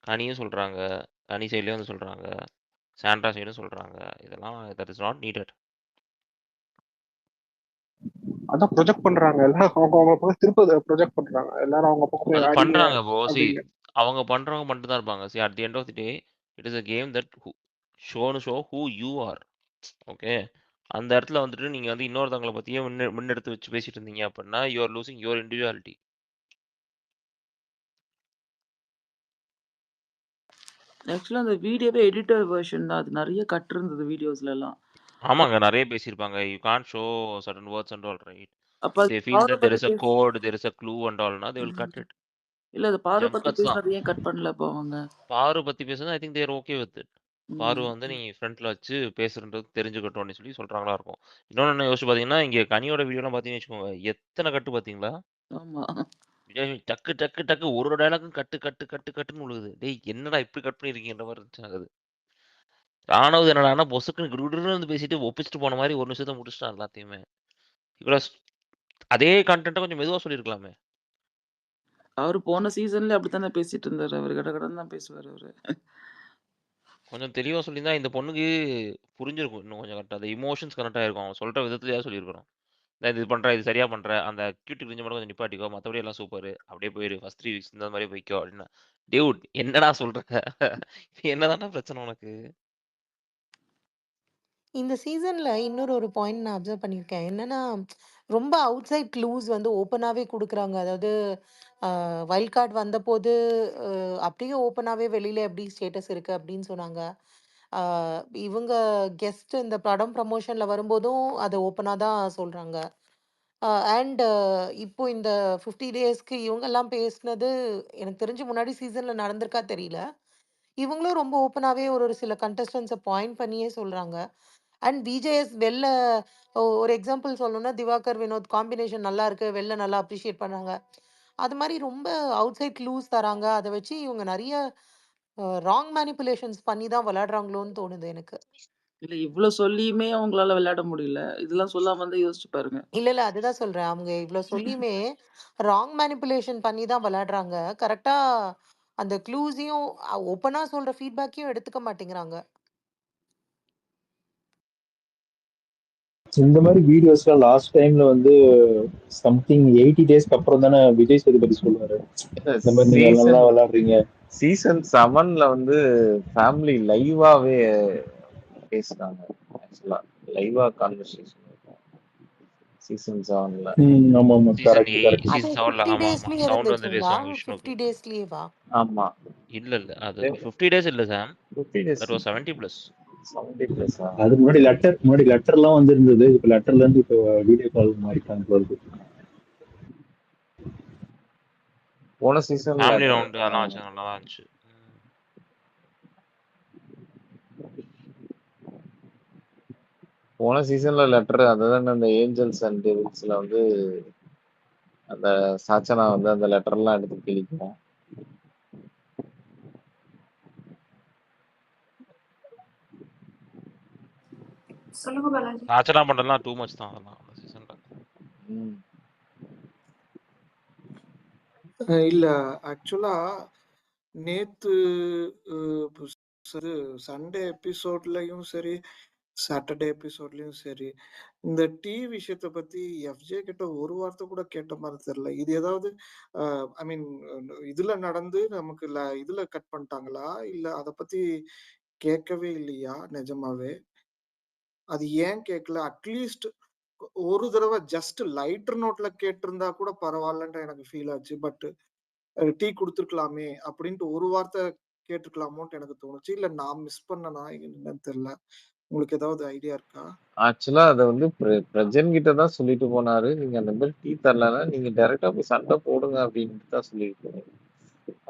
Speaker 6: கனியும் சொல்றாங்க, கனி சைட்லயும் வந்து சொல்றாங்க, சாண்ட்ரா சைடும் சொல்றாங்க. இதெல்லாம் that is not needed.
Speaker 9: அதான் ப்ரொஜெக்ட் பண்றாங்க எல்லாரும் அவங்க பக்கம் திருப்பி ப்ரொஜெக்ட் பண்றாங்க எல்லாரும் அவங்க பக்கம் போய்
Speaker 6: அது
Speaker 9: ஆடிங்க
Speaker 6: பண்றாங்க ப்ரோ. சி
Speaker 9: அப்படின்னு.
Speaker 6: அவங்க பண்றவங்க பண்ணிட்டு தான் இருப்பாங்க. See at the end of the day it is a game that show who you are. Okay, அந்த இடத்துல வந்துட்டு நீங்க வந்து இன்னொருத்தவங்களை பத்தியே முன்னெடுத்து வச்சு பேசிட்டு இருந்தீங்க அப்படின்னா you are losing your individuality.
Speaker 4: ஆக்சுவலா அந்த வீடியோவே எடிட்டர் வெர்ஷன் தான். அது நிறைய கட் இருந்தது வீடியோஸ்ல எல்லாம்.
Speaker 6: ஆமாங்க, நிறைய பேசியிருப்பாங்க. You can't show certain words and all right.
Speaker 4: அப்ப
Speaker 6: தே ஃபீல்
Speaker 4: பாரு
Speaker 6: தட் தேர்
Speaker 4: பத்தி
Speaker 6: is a code, there is a clue and all na they will cut it.
Speaker 4: இல்ல அது பாரு பத்தி
Speaker 6: ஜம்கட்ஸ் தான்.
Speaker 4: பேசுறது ஏன் கட் பண்ணல அப்போ அவங்க?
Speaker 6: பாரு பத்தி பேசுறது I think they're okay with it. Paru வந்து நீ ஃப்ரண்ட்ல வச்சு பேசுறது தெரிஞ்சுக்கட்டும்னு சொல்லி சொல்றாங்களா இருக்கும். இன்னொன்னு என்ன யோசிச்சு பாத்தீங்கன்னா, இங்க கனியோட வீடியோலாம் பாத்தீங்கன்னு வச்சுக்கோங்க, எத்தனை கட்டு பாத்தீங்களா?
Speaker 4: ஆமா.
Speaker 6: விஜய் டக்கு டக்கு டக்கு ஒரு டயலாக்கும் கட்டு கட்டு கட்டு கட்டுன்னு உழுகுது. டேய் என்னடா இப்படி கட் பண்ணிருக்கீங்கன்ற மாதிரி இருந்துச்சு ஆகுது. ராணுவது என்னடான்னா பொசுக்குன்னு குடுகுடுன்னு வந்து பேசிட்டு ஒப்பிச்சுட்டு போன மாதிரி ஒரு நிமிஷத்தை முடிச்சிட்டான் எல்லாத்தையுமே. இவ்வளோ அதே கண்டென்ட்டை கொஞ்சம் மெதுவா சொல்லியிருக்கலாமே.
Speaker 4: அவரு போன சீசன்ல அப்படித்தானே பேசிட்டு இருந்தாரு. அவரு கடகடன்னு தான் பேசுவாரு அவரு.
Speaker 6: கொஞ்சம் தெளிவா சொல்லியிருந்தா இந்த பொண்ணுக்கு புரிஞ்சிருக்கும் இன்னும் கொஞ்சம் கரெக்டா. அந்த இமோஷன்ஸ் கரெக்டா இருக்கும். அவன் சொல்ற விதத்துலயே சொல்லியிருக்கணும். இது பண்ற, இது சரியா பண்ற, அந்த கியூட்டி கிரிஞ்ச மட்டும் கொஞ்சம் நிப்பாட்டிக்கோ, மத்தபடி எல்லாம் சூப்பர். அப்படியே போயிரு. ஃபர்ஸ்ட் 3 வீக்ஸ் இந்த மாதிரியே போய்க்கோ அப்படின்னா. டியூட் என்னடா சொல்ற? என்னதான்டா பிரச்சனை உனக்கு?
Speaker 10: இந்த சீசன்ல இன்னொரு ஒரு பாயிண்ட் நான் அப்சர்வ் பண்ணியிருக்கேன். என்னன்னா, ரொம்ப அவுட் சைட் க்ளூஸ் வந்து ஓப்பனாவே குடுக்குறாங்க. அதாவது வைல்ட் கார்ட் வந்தபோது அப்படியே ஓப்பனாவே வெளியில எப்படி ஸ்டேட்டஸ் இருக்கு அப்படின்னு சொன்னாங்க. அ இவங்க கெஸ்ட் இந்த படம் ப்ரமோஷன்ல வரும்போதும் அத ஓப்பனா தான் சொல்றாங்க. அண்ட் இப்போ இந்த 50 டேஸ்க்கு இவங்கெல்லாம் பேசினது எனக்கு தெரிஞ்சு முன்னாடி சீசன்ல நடந்திருக்கா தெரியல. இவங்களும் ரொம்ப ஓப்பனாவே ஒரு ஒரு சில கண்டஸ்டன்ட்ஸ பாயிண்ட் பண்ணியே சொல்றாங்க. அண்ட் பிஜேஎஸ் வெளில ஒரு எக்ஸாம்பிள் சொல்லணும்னா, திவாகர், வினோத் காம்பினேஷன் நல்லா இருக்கு. வெளில நல்லா அப்ரிஷியேட் பண்ணாங்க. அது மாரி ரொம்ப அவுட் சைட் க்ளூஸ் தராங்க. அத வச்சு இவங்க நெறைய ராங் மேனிபுலேஷன்ஸ் பண்ணி தான் விளையாடுறாங்களோன்னு தோணுது எனக்கு.
Speaker 4: இல்ல இவ்ளோ சொல்லியுமே அவங்களால விளையாட முடியல. இதெல்லாம் சொல்லாம இருந்தா யோசிச்சு பாருங்க.
Speaker 10: இல்ல. அதுதான் சொல்றேன். அவங்க இவ்ளோ சொல்லியுமே ராங் மேனிபுலேஷன் பண்ணி தான் விளையாடுறாங்க. கரெக்ட்டா அந்த க்ளூஸையும் ஓப்பனா சொல்ற ஃபீட்பேக்கையும் எடுத்துக்க மாட்டேங்கிறாங்க.
Speaker 12: இந்த மாதிரி வீடியோஸ்லாம் லாஸ்ட் டைம்ல வந்து சம்திங் 80 டேஸ்க்கு அப்புறம் தானே விஜய் சேதுபதி சொல்லுவாரு, இந்த மாதிரி நீங்க நல்லா
Speaker 5: சீசன்
Speaker 12: விளையாடுறீங்க.
Speaker 5: சீசன் 7ல வந்து ஃபேமிலி லைவாவே பேசுறாங்க. ஆக்சுவலா லைவா கான்வர்சேஷன் சீசன் 7ல.
Speaker 12: ஆமா ஆமா,
Speaker 6: சீசன்
Speaker 12: கரெக்ட் கரெக்ட்.
Speaker 10: அது
Speaker 6: சீசன் 7ல
Speaker 10: 50
Speaker 6: ஆமா ஆமா
Speaker 10: டேஸ்லயே
Speaker 6: சவுண்ட் வந்து
Speaker 10: இருந்துச்சுங்களா?
Speaker 6: பேசுவாங்க விஷ்ணுக்கு.
Speaker 10: 50 டேஸ்லயேவா?
Speaker 5: ஆமா.
Speaker 6: இல்ல அது 50 டேஸ் இல்ல சாம்,
Speaker 5: 50 days
Speaker 6: that was 70 plus.
Speaker 5: 70 plus ஆ?
Speaker 12: அதுக்கு முன்னாடி லெட்டர்லாம் வந்து இருந்தது. இப்ப லெட்டர்ல இருந்து இப்போ வீடியோ கால் மாறிட்டாங்க போகுது.
Speaker 5: போன சீசன்ல
Speaker 6: ஃபேமிலி ரவுண்ட் அதெல்லாம் வச்சு நல்லா தான் இருந்துச்சு.
Speaker 5: போன சீசன்ல லெட்டர் அதுதான் அந்த ஏஞ்சல்ஸ் அண்ட் டெவில்ஸ்ல வந்து அந்த சாச்சனா வந்து அந்த லெட்டர்லாம் எடுத்து கிழிக்கும்.
Speaker 11: சொல்லுங்க பாலாஜி.
Speaker 6: ராச்சனா பண்றதுலாம் டூ மச் தான் அதெல்லாம் அந்த சீசன்ல.
Speaker 13: இல்ல ஆக்சுவலா நேத்து சண்டே எபிசோட்லயும் சரி சாட்டர்டே எபிசோட்லயும் சரி இந்த டீ விஷயத்த பத்தி எஃப்ஜே கிட்ட ஒரு வார்த்தை கூட கேட்ட மாதிரி தெரியல. இது ஏதாவது ஐ மீன் இதுல நடந்து நமக்கு இதுல கட் பண்ணிட்டாங்களா இல்ல அத பத்தி கேட்கவே இல்லையா நிஜமாவே? அது ஏன் கேட்கல? அட்லீஸ்ட் ஒரு தடவை ஜஸ்ட் லைட்டர் நோட்ல கேட்டிருந்தா கூட பரவாயில்லன்ற எனக்கு ஃபீல் ஆச்சு. பட் டீ கொடுத்துருக்கலாமே அப்படின்ட்டு ஒரு வார்த்தை கேட்டுக்கலாமோன்ட்டு எனக்கு தோணுச்சு. இல்ல நான் மிஸ் பண்ணனா என்னன்னு தெரியல. உங்களுக்கு ஏதாவது ஐடியா இருக்கா?
Speaker 5: ஆக்சுவலா அதை வந்து பிரஜன் கிட்ட தான் சொல்லிட்டு போனாரு, நீங்க அந்த மாதிரி டீ தரலன்னா நீங்க டைரக்டா போய் சண்டை போடுங்க அப்படின்ட்டு தான் சொல்லிட்டு போனாரு.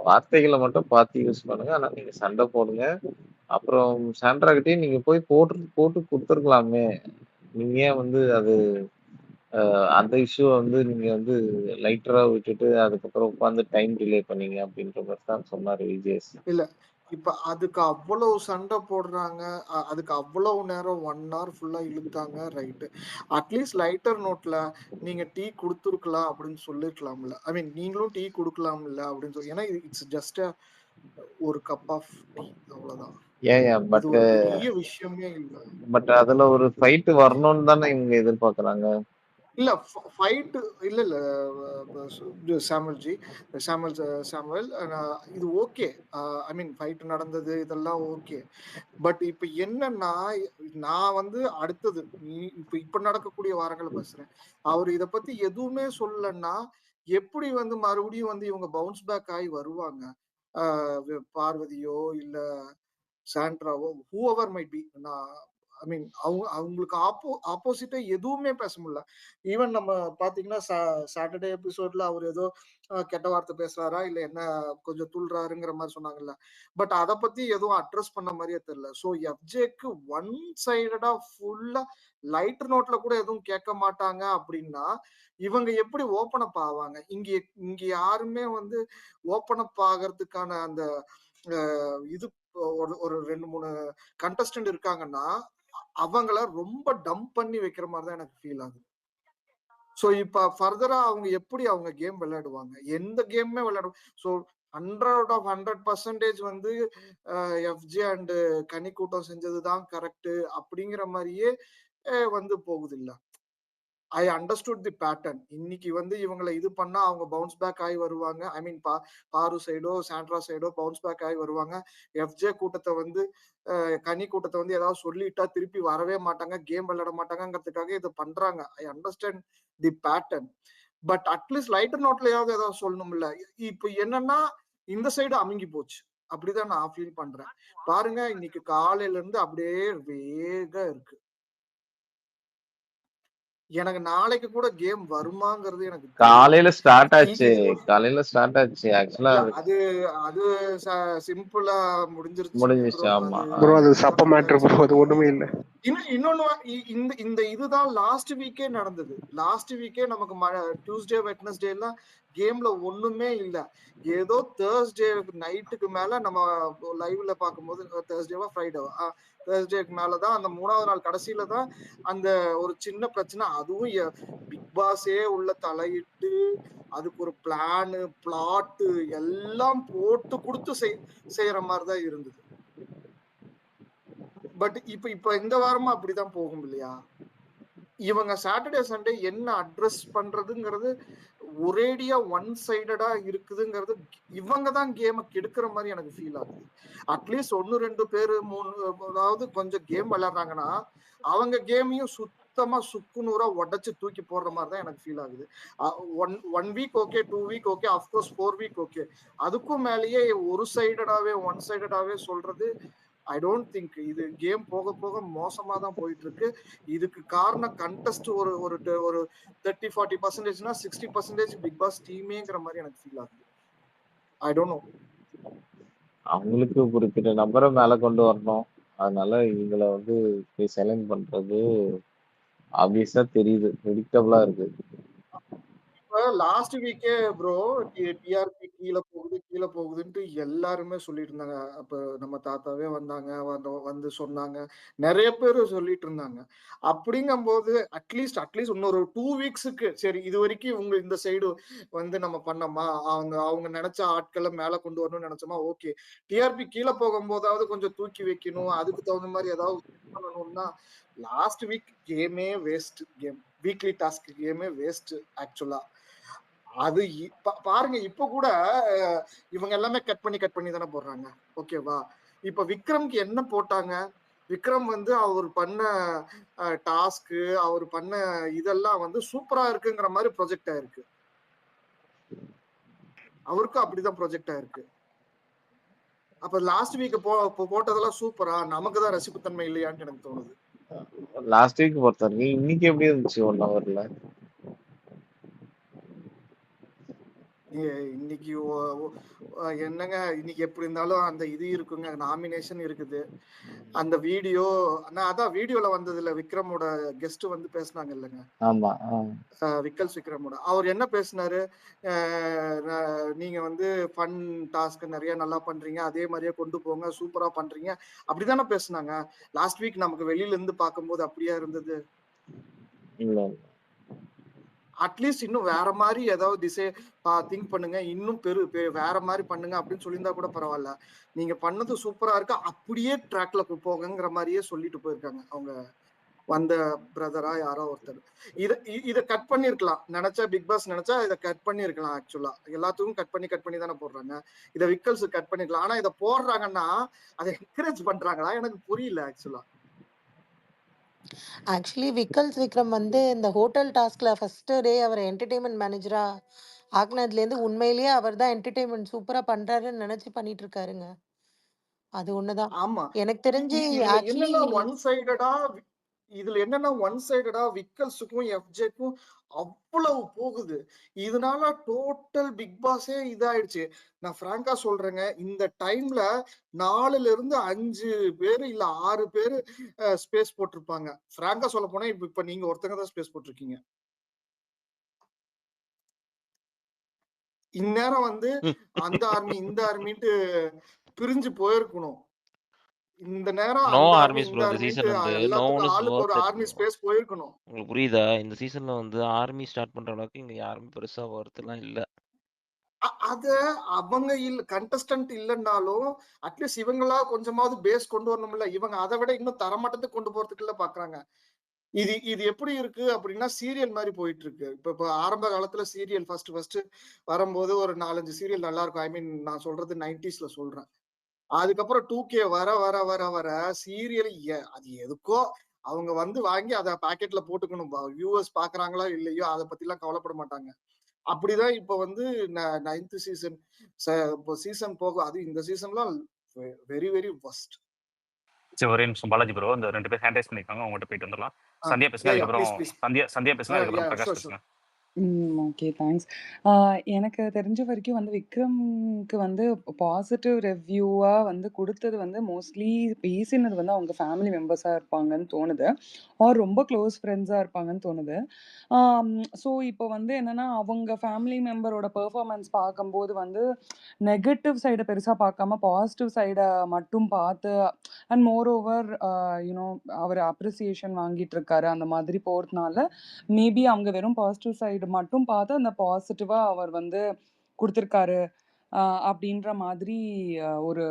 Speaker 5: வார்த்தைகளை மட்டும் பார்த்து யூஸ் பண்ணுங்க, ஆனா நீங்க சண்டை போடுங்க. அப்புறம் சாண்ட்ரா கிட்டே நீங்க போய் போட்டு கொடுத்துருக்கலாமே, நீங்க ஏன் வந்து அது அந்த இஷ்யூ வந்து நீங்க வந்து லைட்டரா விட்டுட்டு அதுக்கப்புறம் உட்காந்து டைம் டிலே பண்ணீங்க அப்படின்ற மாதிரி தான் சொன்னாரு விஜய்.
Speaker 13: இல்ல இப்ப அதுக்கு அவ்வளவு சண்டை போடுறாங்க, அதுக்கு அவ்வளவு நேரம் 1 hour ஃபுல்லா இழுத்தாங்க, ரைட்டு. அட்லீஸ்ட் லைட்டர் நோட்ல நீங்க டீ கொடுத்துருக்கலாம் அப்படின்னு சொல்லிருக்கலாம்ல. ஐ மீன் நீங்களும் டீ கொடுக்கலாம்ல அப்படின்னு சொல்லி. ஏன்னா இட்ஸ் ஜஸ்ட் ஒரு கப் ஆஃப் டீ, அவ்வளவுதான்.
Speaker 5: பட்
Speaker 13: இது ஒரு பெரிய விஷயமே இல்ல.
Speaker 5: பட் அதுல ஒரு ஃபைட் வரணும்னு தானே இவங்க எதிர்பார்க்கறாங்க.
Speaker 13: இல்ல ஃபைட் இல்ல சாமுவல் இது ஓகே. ஐ மீன் ஃபைட் நடந்தது இதெல்லாம் ஓகே. பட் இப்ப என்னன்னா நான் வந்து அடுத்தது இப்ப நடக்கக்கூடிய வாரங்களை பேசுறேன். அவர் இத பத்தி எதுவுமே சொல்லலன்னா எப்படி வந்து மறுபடியும் வந்து இவங்க பவுன்ஸ் பேக் ஆகி வருவாங்க? பார்வதியோ இல்ல சாண்ட்ராவோ ஹூஎவர் மைட் பி. நான் ஐ மீன் அவங்களுக்கு ஆப்போசிட்டா எதுவுமே பேச முடியல. ஈவன் நம்ம பாத்தீங்கன்னா சாட்டர்டே எபிசோட்ல அவர் ஏதோ கெட்ட வார்த்தை பேசுறாரா இல்ல என்ன கொஞ்சம் துள்றாருங்கிற மாதிரி சொன்னாங்கல்ல. பட் அதை பத்தி எதுவும் அட்ரஸ் பண்ண மாதிரியே தெரியல. ஸோ எஃப்ஜேக்கு ஒன் சைடடா ஃபுல்லா லைட்டர் நோட்ல கூட எதுவும் கேட்க மாட்டாங்க அப்படின்னா இவங்க எப்படி ஓப்பன் அப் ஆவாங்க? இங்க யாருமே வந்து ஓப்பன் அப் ஆகிறதுக்கான அந்த இது ஒரு 2-3 கண்டஸ்டன்ட் இருக்காங்கன்னா அவங்கள ரொம்ப டம்ப் பண்ணி வைக்கிற மாதிரி தான் எனக்கு ஃபீல் ஆகுது. ஸோ இப்ப ஃபர்தரா அவங்க எப்படி அவங்க கேம் விளையாடுவாங்க? எந்த கேமுமே விளையாடும். ஸோ 100% வந்து எஃப்ஜே அண்ட் கனி கூட்டம் செஞ்சதுதான் கரெக்ட் அப்படிங்கிற மாதிரியே வந்து போகுது இல்ல. I understood the pattern. இன்னைக்கு வந்து இவங்களை இது பண்ணா அவங்க பவுன்ஸ் பேக் ஆகி வருவாங்க. ஐ மீன் பாரு சைடோ சாண்ட்ரா சைடோ பவுன்ஸ் பேக் ஆகி வருவாங்க. எஃப்ஜே கூட்டத்தை வந்து கனி கூட்டத்தை வந்து ஏதாவது சொல்லிட்டா திருப்பி வரவே மாட்டாங்க, கேம் விளையாட மாட்டாங்கிறதுக்காக இது பண்றாங்க. I understand the pattern. But at least lighter நோட்லயாவது ஏதாவது சொல்லணும்ல. இப்ப என்னன்னா இந்த சைடு அமுங்கி போச்சு அப்படிதான் நான் ஃபீல் பண்றேன். பாருங்க இன்னைக்கு காலையில இருந்து அப்படியே வேக இருக்கு. எனக்கு நாளைக்கு கூட கேம் வருமாங்கிறது எனக்கு
Speaker 5: காலையில ஸ்டார்ட் ஆச்சு. ஆக்சுவலா
Speaker 13: அது சிம்பிளா
Speaker 5: முடிஞ்சிருச்சு. ஆமா
Speaker 9: ப்ரோ அது சப்ப மேட்டர் ப்ரோ, அது ஒண்ணுமே இல்ல.
Speaker 13: இன்னொன்னு இந்த இதுதான் லாஸ்ட் வீக்கே நடந்தது. லாஸ்ட் வீக்கே நமக்கு டியூஸ்டே வெட்னஸ்டே எல்லாம் கேம்ல ஒண்ணுமே இல்ல. ஏதோ தேர்ஸ்டே நைட்டுக்கு மேல நம்ம லைவ்ல பாக்கும்போது தேர்ஸ்டேவா ஃப்ரைடேவா தேர்ஸ்டேக்கு மேலதான் அந்த 3வது நாள் கடைசியில தான் அந்த ஒரு சின்ன பிரச்சனை. அதுவும் பிக் பாஸே உள்ள தலையிட்டு அதுக்கு ஒரு பிளானு பிளாட்டு எல்லாம் போட்டு கொடுத்து செய்யற மாதிரிதான் இருந்தது. பட் இப்ப இந்த வாரமும் அப்படிதான் போகும் இல்லையா? இவங்க சாட்டர்டே சண்டே என்ன அட்ரஸ் பண்றதுங்கிறது ஒரேடியா ஒன் சைடடா இருக்குதுங்கிறது இவங்க தான் கேமை கெடுக்கிற மாதிரி எனக்கு ஃபீல் ஆகுது. அட்லீஸ்ட் 1-2 பேரு 3 அதாவது கொஞ்சம் கேம் விளையாடுறாங்கன்னா அவங்க கேமையும் சுத்தமா சுக்குநூறா உடைச்சு தூக்கி போடுற மாதிரி தான் எனக்கு ஃபீல் ஆகுது. One week okay, 2 week okay, of course 4 week okay. அதுக்கும் மேலேயே ஒரு சைடடாவே ஒன் சைடடாவே சொல்றது ஐ டோன்ட் திங்க். இது கேம் போக போக மோசமா தான் போயிட்டு இருக்கு. இதுக்கு காரணம் கண்டெஸ்ட் ஒரு ஒரு 30-40%னா 60% பிக் பாஸ் டீமேங்கிற மாதிரி எனக்கு ஃபீல் ஆகுது. I don't know.
Speaker 5: அவங்களுக்கு குறிப்பிட்ட நம்பரை மேல கொண்டு வரணும். அதனால இவங்கள வந்து போய் சைலண்ட் பண்றது ஆப்வியஸா தெரியுது, ப்ரெடிக்டபிளா இருக்கு.
Speaker 13: இப்ப லாஸ்ட் வீக்கே ப்ரோ டிஆர்பி கீழே போகுதுன்ட்டு எல்லாருமே சொல்லிட்டு இருந்தாங்க. அப்ப நம்ம தாத்தாவே வந்தாங்க, வந்து சொன்னாங்க, நிறைய பேர் சொல்லிட்டு இருந்தாங்க. அப்படிங்கும்போது அட்லீஸ்ட் இன்னொரு 2 வீக்ஸுக்கு சரி இது வரைக்கும் இவங்க இந்த சைடு வந்து நம்ம பண்ணோமா, அவங்க நினைச்ச ஆட்களை மேல கொண்டு வரணும்னு நினைச்சோமா, ஓகே. டிஆர்பி கீழே போகும்போதாவது கொஞ்சம் தூக்கி வைக்கணும், அதுக்கு தகுந்த மாதிரி ஏதாவது பண்ணணும்னா லாஸ்ட் வீக் கேமே வேஸ்ட். வீக்லி டாஸ்க் கேமே வேஸ்ட் ஆக்சுவலா. அது பாருங்க, இப்ப கூட இவங்க எல்லாமே கட் பண்ணி தானே போடுறாங்க. ஓகேவா? இப்ப விக்ரம்க்கு என்ன போட்டாங்க? விக்ரம் வந்து அவர் பண்ண டாஸ்க், அவர் பண்ண இதெல்லாம் வந்து சூப்பரா இருக்குங்கிற மாதிரி ப்ரொஜெக்ட் ஆயிருக்கு. அவருக்கும் அப்படிதான் ப்ரொஜெக்ட் ஆயிருக்கு. அப்ப லாஸ்ட் வீக் போட்டதெல்லாம் சூப்பரா, நமக்கு தான் ரசிப்புத்தன்மை இல்லையான்னு எனக்கு தோணுது.
Speaker 5: லாஸ்ட் வீக் பொறுத்தவரைக்கும் இன்னைக்கு எப்படி இருந்துச்சு 1 ஹவர்ல?
Speaker 13: இன்னைக்கு என்னங்க, இன்னைக்கு எப்படி இருந்தாலும் அந்த இது இருக்குங்க, நாமினேஷன் இருக்குது. அந்த வீடியோ அதான் வீடியோல வந்ததுல விக்ரமோட கெஸ்ட் வந்து பேசினாங்க இல்லைங்க.
Speaker 5: ஆமா.
Speaker 13: விக்கல்ஸ் விக்ரமோட அவர் என்ன பேசினாரு, நீங்க வந்து ஃபன் டாஸ்க் நிறைய நல்லா பண்றீங்க, அதே மாதிரியே கொண்டு போங்க, சூப்பரா பண்றீங்க, அப்படிதானே பேசுனாங்க. லாஸ்ட் வீக் நமக்கு வெளியில இருந்து பார்க்கும்போது அப்படியா இருந்தது?
Speaker 5: இல்ல,
Speaker 13: அட்லீஸ்ட் இன்னும் வேற மாதிரி ஏதாவது திங்க் பண்ணுங்க, இன்னும் வேற மாதிரி பண்ணுங்க அப்படின்னு சொல்லியிருந்தா கூட பரவாயில்ல. நீங்க பண்ணது சூப்பரா இருக்கு, அப்படியே ட்ராக்ல போங்கங்கிற மாதிரியே சொல்லிட்டு போயிருக்காங்க அவங்க வந்த பிரதரா யாரோ ஒருத்தர். இதை கட் பண்ணிருக்கலாம் நினைச்சா, பிக் பாஸ் நினைச்சா இதை கட் பண்ணிருக்கலாம். ஆக்சுவலா எல்லாத்துக்கும் கட் பண்ணி தானே போடுறாங்க. இதை விக்கல்ஸ் கட் பண்ணிருக்கலாம். ஆனா இதை போடுறாங்கன்னா அதை என்கரேஜ் பண்றாங்களா எனக்கு புரியல ஆக்சுவலா.
Speaker 10: ஆக்சுவலி விக்ரம் வந்து இந்த ஹோட்டல் டாஸ்க்ல ஃபர்ஸ்ட் டே அவர் என்டர்டெயின்மெண்ட் மேனேஜரா ஆக்குனதுலேருந்து உண்மையிலேயே அவர் தான் என்டர்டெயின்மெண்ட் சூப்பரா பண்றாருன்னு நினைச்சு பண்ணிட்டு இருக்காருங்க. அது ஒண்ணுதான்
Speaker 13: ஆமா,
Speaker 10: எனக்கு தெரிஞ்சு.
Speaker 13: இதுல
Speaker 10: ஆக்சுவலி
Speaker 13: என்னன்னா ஒன் சைடடா விக்கல்ஸுக்கும் எஃப்ஜேக்கும் அவ்வளவு போகுது. இதனால டோட்டல் பிக் பாஸே இதாயிடுச்சு. நான் பிராங்கா சொல்றேங்க, இந்த டைம்ல 4-5 பேரு இல்ல 6 பேரு ஸ்பேஸ் போட்டிருப்பாங்க. பிராங்கா சொல்ல போனா இப்ப நீங்க ஒருத்தங்க தான் ஸ்பேஸ் போட்டிருக்கீங்க. இந்நேரம் வந்து அந்த ஆர்மி இந்த ஆர்மின்ட்டு பிரிஞ்சு போயிருக்கணும். இந்த நேரம்
Speaker 6: நோ
Speaker 13: அந்த ஆர்மி
Speaker 6: ஆர்மிஸ்
Speaker 13: இந்த
Speaker 6: ப்ரோ. இந்த
Speaker 13: ஆர்மின்ட்டு
Speaker 6: சீசன் வந்து நோ
Speaker 13: எல்லாத்துக்கும்
Speaker 6: ஒன் இஸ்
Speaker 13: ஆளுக்கு ஒரு
Speaker 6: Worth it
Speaker 13: army
Speaker 6: bro.
Speaker 13: Space போயிருக்கணும்.
Speaker 6: உங்களுக்கு புரியுதா? இந்த சீசன்ல வந்து ஆர்மி ஸ்டார்ட் பண்ற அளவுக்கு இங்க யாருமே பெருசா வொர்த்லாம் இல்ல.
Speaker 13: அத அவங்க கண்டஸ்டன்ட் இல்லைன்னாலும் அட்லீஸ்ட் இவங்களா கொஞ்சமாவது பேஸ் கொண்டு வரணும்ல. இவங்க அதை விட இன்னும் தரமட்டத்துக்கு கொண்டு போறதுக்குள்ள பாக்குறாங்க. இது எப்படி இருக்கு அப்படின்னா சீரியல் மாதிரி போயிட்டு இருக்கு. இப்ப ஆரம்ப காலத்துல சீரியல் ஃபர்ஸ்ட் வரும்போது ஒரு 4-5 சீரியல் நல்லா இருக்கும். ஐ மீன் நான் சொல்றது 90ஸ்ல சொல்றேன். அதுக்கப்புறம் 2K வர வர வர வர சீரியல் அது எதுக்கோ அவங்க வந்து வாங்கி அதை பாக்கெட்ல போட்டுக்கணும். வியூவர்ஸ் பாக்குறாங்களோ இல்லையோ அதை பத்தி எல்லாம் கவலைப்பட மாட்டாங்க. அப்படிதான் இப்ப வந்து 9th சீசன் சீசன் போகும். அது இந்த சீசன்லாம் வெரி வெரி வர்ஸ்ட்.
Speaker 2: சரி, ஒரே நிமிஷம் பாலாஜி ப்ரோ, இந்த 2 பேர் ஹேண்ட் ரைஸ் பண்ணிருக்காங்க, அவங்ககிட்ட போயிட்டு வந்துடலாம். சந்தியா பேசுங்க, அதுக்கப்புறம் சந்தியா பேசுங்க, அதுக்கப்புறம் பிரகாஷ் பேசுங்க.
Speaker 14: Okay, thanks. எனக்கு தெரிஞ்ச வரைக்கும் வந்து விக்ரம்க்கு வந்து பாசிட்டிவ் ரிவ்யூவா வந்து குடுத்தது வந்து மோஸ்ட்லி பேசினது வந்து அவங்க ஃபேமிலி மெம்பர்ஸா இருப்பாங்கன்னு தோணுது. ஆர் ரொம்ப க்ளோஸ் ஃப்ரெண்ட்ஸா இருப்பாங்கன்னு தோணுது. ஸோ இப்போ வந்து என்னன்னா, அவங்க ஃபேமிலி மெம்பரோட பெர்ஃபார்மன்ஸ் பார்க்கும்போது வந்து நெகட்டிவ் சைட பெருசா பார்க்காம பாசிட்டிவ் சைட மட்டும் பார்த்து அண்ட் மோர் ஓவர் அவர் அப்ரிசியேஷன் வாங்கிட்டு இருக்காரு. அந்த மாதிரி போறதுனால மேபி அவங்க வெறும் பாசிட்டிவ் சைடு மட்டும் பார்த்து அந்த பாசிட்டிவா அவர் வந்து குடுத்திருக்காரு அப்படின்ற மாதிரி ஒரு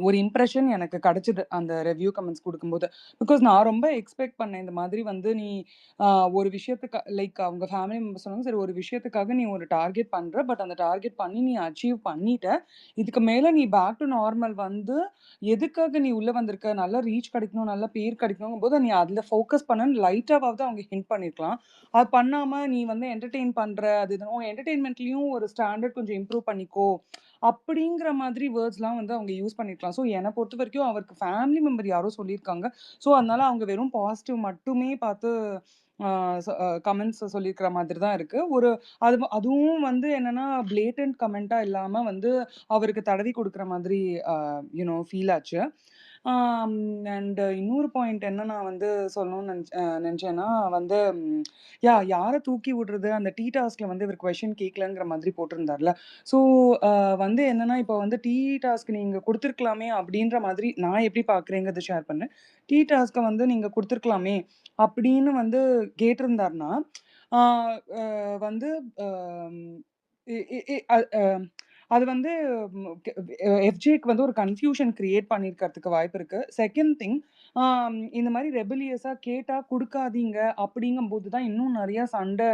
Speaker 14: ஒரு இம்ப்ரெஷன் எனக்கு கிடைச்சது அந்த ரிவ்யூ கமெண்ட்ஸ் கொடுக்கும்போது. பிகாஸ் நான் ரொம்ப எக்ஸ்பெக்ட் பண்ணேன். இந்த மாதிரி வந்து நீ ஒரு விஷயத்துக்கு லைக் அவங்க ஃபேமிலி மெம்பர்ஸ் சொன்னாங்க, சரி ஒரு விஷயத்துக்காக நீ ஒரு டார்கெட் பண்ற. பட் அந்த டார்கெட் பண்ணி நீ அச்சீவ் பண்ணிட்ட. இதுக்கு மேல நீ பேக் டு நார்மல் வந்து எதுக்காக நீ உள்ள வந்திருக்க? நல்ல ரீச் கிடைக்கணும், நல்ல பேர் கிடைக்கணுங்கும்போது நீ அதுல ஃபோக்கஸ் பண்ணன்னு லைட்டாவாவது அவங்க ஹிண்ட் பண்ணியிருக்கலாம். அது பண்ணாம நீ வந்து என்டர்டெயின் பண்ற, அது இது உன் என்டர்டெயின்மெண்ட்லயும் ஒரு ஸ்டாண்டர்ட் கொஞ்சம் இம்ப்ரூவ் பண்ணிக்கோ. அப்படிங்கிற மாதிரி வேர்ட்ஸ்லாம் வந்து அவங்க யூஸ் பண்ணியிருக்கலாம். ஸோ என்ன பொறுத்தவரைக்கும் அவருக்கு ஃபேமிலி மெம்பர் யாரோ சொல்லியிருக்காங்க. ஸோ அதனால அவங்க வெறும் பாசிட்டிவ் மட்டுமே பார்த்து கமெண்ட்ஸ் சொல்லியிருக்கிற மாதிரி தான் இருக்கு. அதுவும் வந்து என்னன்னா பிளேட்டன்ட் கமெண்ட்டா இல்லாம வந்து அவருக்கு தடவி குடுக்குற மாதிரி ஃபீல் ஆச்சு. அண்ட் இன்னொரு பாயிண்ட் என்ன நான் வந்து சொல்லணும்னு நினைச்சேன்னா வந்து யார தூக்கி விடுறது அந்த டீ டாஸ்க்ல வந்து இவர் கொஸ்டின் கேட்கலங்கிற மாதிரி போட்டிருந்தார்ல. ஸோ வந்து என்னன்னா இப்போ வந்து டீ டாஸ்க் நீங்க குடுத்துருக்கலாமே அப்படின்ற மாதிரி நான் எப்படி பார்க்குறேங்கிறத ஷேர் பண்ணேன். டீ டாஸ்க்க வந்து நீங்க குடுத்துருக்கலாமே அப்படின்னு வந்து கேட்டிருந்தார்னா, ஆ அ வந்து அம் இ இ இ அ அ அது வந்து எஃப்ஜேக்கு வந்து ஒரு கன்ஃப்யூஷன் கிரியேட் பண்ணியிருக்கிறதுக்கு வாய்ப்பு இருக்கு. செகண்ட் திங் இந்த மாரி ரெபெலியஸா கேட்டா குடுக்காதீங்க அப்படிங்கும்போது தான் இன்னும் நெறைய சண்டை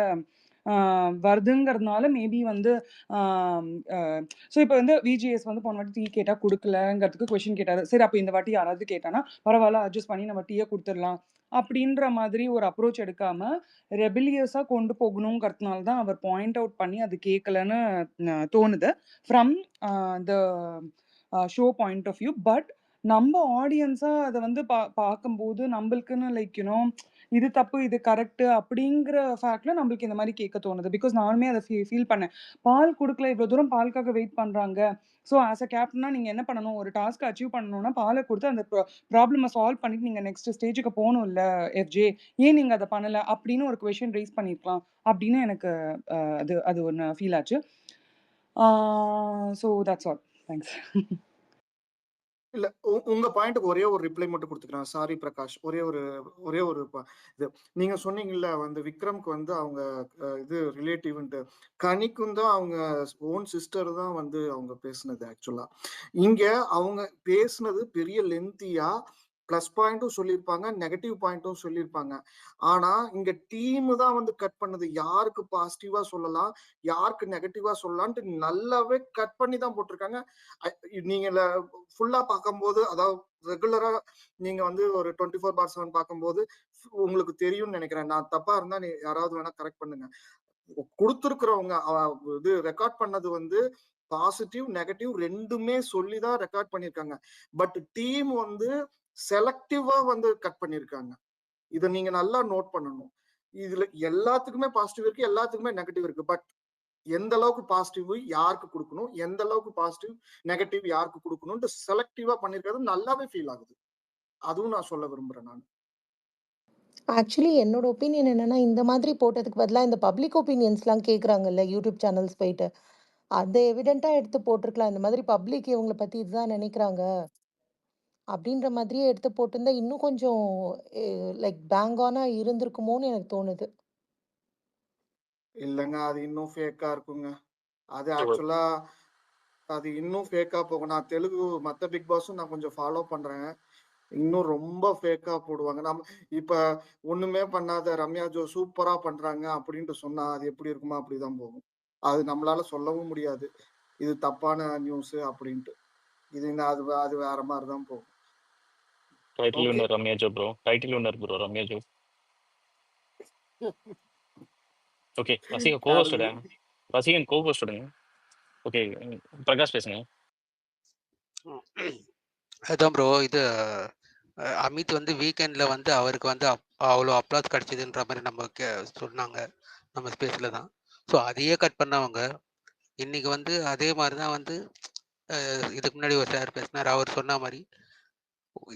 Speaker 14: வருதுங்கிறதுனால மேபி வந்து ஆம் அ ஸோ இப்ப வந்து விஜிஎஸ் வந்து போன வாட்டி டீ கேட்டா குடுக்கலங்கிறதுக்கு கொஸ்டின் கேட்டாரு. சரி அப்ப இந்த வாட்டி யாராவது கேட்டானா, பரவால்ல அட்ஜஸ்ட் பண்ணி நம்ம டீய குடுத்துடலாம். அப்படின்ற மாதிரி ஒரு அப்ரோச் எடுக்காம, ரெபெலியஸா கொண்டு போகணுங்கிறதுனால தான் அவர் பாயிண்ட் அவுட் பண்ணி அது கேட்கலன்னு தோணுது. From the show point of view. But நம்ம ஆடியன்ஸா அத வந்து பார்க்கும்போது நம்பளுக்குன்னு லைக் இது தப்பு, இது கரெக்ட்டு அப்படிங்கிற ஃபேக்ட்ல நம்மளுக்கு இந்த மாரி கேட்க தோணுது. பிகாஸ் நானுமே அத ஃபீல் பண்ணேன். பால் குடுக்கல, இவ்வளோ தூரம் பாலுக்காக வெயிட் பண்றாங்க. ஸோ ஆஸ் அ கேப்டனா நீங்க என்ன பண்ணணும்? ஒரு டாஸ்க்க அச்சீவ் பண்ணணும்னா, பால குடுத்து அந்த ப்ராப்ளம சால்வ் பண்ணிட்டு நீங்க நெக்ஸ்ட் ஸ்டேஜ்க்கு போணும்ல எஃப்ஜே. ஏன் நீங்க அத பண்ணல? அப்படின்னு ஒரு கொஸ்டின் ரைஸ் பண்ணியிருக்கலாம். அப்படின்னு எனக்கு அது அது ஒண்ணு ஃபீல் ஆச்சு. So that's all. தேங்க்ஸ்.
Speaker 13: இல்ல உங்க பாயிண்ட்க்கு ஒரே ஒரு ரிப்ளை மட்டும் கொடுத்துக்கிறேன். சாரி பிரகாஷ். ஒரே ஒரு இது நீங்க சொன்னீங்கல்ல வந்து விக்ரம்க்கு வந்து அவங்க இது ரிலேட்டிவ்ன்ட்டு. கனிக்கும் தான் அவங்க ஓன் சிஸ்டர் தான் வந்து அவங்க பேசுனது ஆக்சுவலா. இங்க அவங்க பேசுனது பெரிய லென்த்தியா பிளஸ் பாயிண்ட்டும் சொல்லியிருப்பாங்க, நெகட்டிவ் பாயிண்ட்டும் சொல்லியிருப்பாங்க. ஆனா இங்க டீம் தான் வந்து கட் பண்ணது. யாருக்கு பாசிட்டிவா சொல்லலாம், யாருக்கு நெகட்டிவா சொல்லலாம்ட்டு நல்லாவே கட் பண்ணி தான் போட்டிருக்காங்க. நீங்க ஃபுல்லா பார்க்கும்போது, அதாவது ரெகுலரா நீங்க வந்து ஒரு 24/7 பார்க்கும்போது உங்களுக்கு தெரியும்னு நினைக்கிறேன். நான் தப்பா இருந்தா யாராவது வேணா கரெக்ட் பண்ணுங்க. குடுத்திருக்கிறவங்க இது ரெக்கார்ட் பண்ணது வந்து பாசிட்டிவ், நெகட்டிவ் 2மே சொல்லி தான் ரெக்கார்ட் பண்ணியிருக்காங்க. பட் டீம் வந்து செலக்டிவா வந்து கட் பண்ணியிருக்காங்க. இத நீங்க நல்லா நோட் பண்ணணும். இதுல எல்லாத்துக்குமே பாசிட்டிவ் இருக்கு, எல்லாத்துக்குமே நெகட்டிவ் இருக்கு. பட் எந்த அளவுக்கு பாசிட்டிவ் யாருக்கு கொடுக்கணும், எந்த அளவுக்கு பாசிட்டிவ் நெகட்டிவ் யாருக்கு கொடுக்கணும்னு செலக்டிவா பண்ணிருக்கிறது நல்லாவே ஃபீல் ஆகுது. அதுவும் நான் சொல்ல விரும்புறேன் நான்.
Speaker 10: ஆக்சுவலி என்னோட ஒப்பீனியன் என்னன்னா, இந்த மாதிரி போட்டதுக்கு பதிலா இந்த பப்ளிக் ஒப்பீனியன்ஸ்லாம் கேட்குறாங்கல்ல யூடியூப் சேனல்ஸ் போயிட்டு, அத எவிடென்ட்டா எடுத்து போட்டுருக்கலாம். இந்த மாதிரி பப்ளிக் இவங்கள பத்தி இதுதான் நினைக்கிறாங்க. அப்படின்ற மாதிரியே எடுத்து போட்டிருந்தா இன்னும் கொஞ்சம் லைக் பேங் ஆனா இருந்திருக்குமோன்னு எனக்கு தோணுது.
Speaker 13: இல்லங்க அது இன்னும் ஃபேக்கா இருக்குங்க. அது ஆக்சுவலா அது இன்னும் ஃபேக்கா போகும். நான் தெலுங்கு மத்த பிக் பாஸும் நான் கொஞ்சம் ஃபாலோ பண்றேன். இன்னும் ரொம்ப ஃபேக்கா போடுவாங்க. இப்ப ஒண்ணுமே பண்ணாத ரம்யா ஜோ சூப்பரா பண்றாங்க அப்படின்ட்டு சொன்னா அது எப்படி இருக்குமோ அப்படிதான் போகும். அது நம்மளால சொல்லவும் முடியாது. இது தப்பான நியூஸ் அப்படின்ட்டு. அது வேற மாதிரி தான் போகும்.
Speaker 2: Title winner Ramya Joe bro. Title winner bro Ramya Joe. Okay ரசிகன் கோஹோஸ்டோட ரசிகன் கோஹோஸ்டோடுங்க. ஓகே பிரகாஷ் பேசுங்க.
Speaker 1: அதான் ப்ரோ இது அமித் வந்து வீக்கெண்டில் வந்து அவருக்கு வந்து அவ்வளோ அப்ளாஸ் கிடச்சிதுன்ற மாதிரி நம்ம சொன்னாங்க நம்ம ஸ்பேஸில் தான். ஸோ அதையே கட் பண்ணவங்க இன்னைக்கு வந்து அதே மாதிரி தான் வந்து இதுக்கு முன்னாடி ஒரு சார் பேசினார். அவர் சொன்ன மாதிரி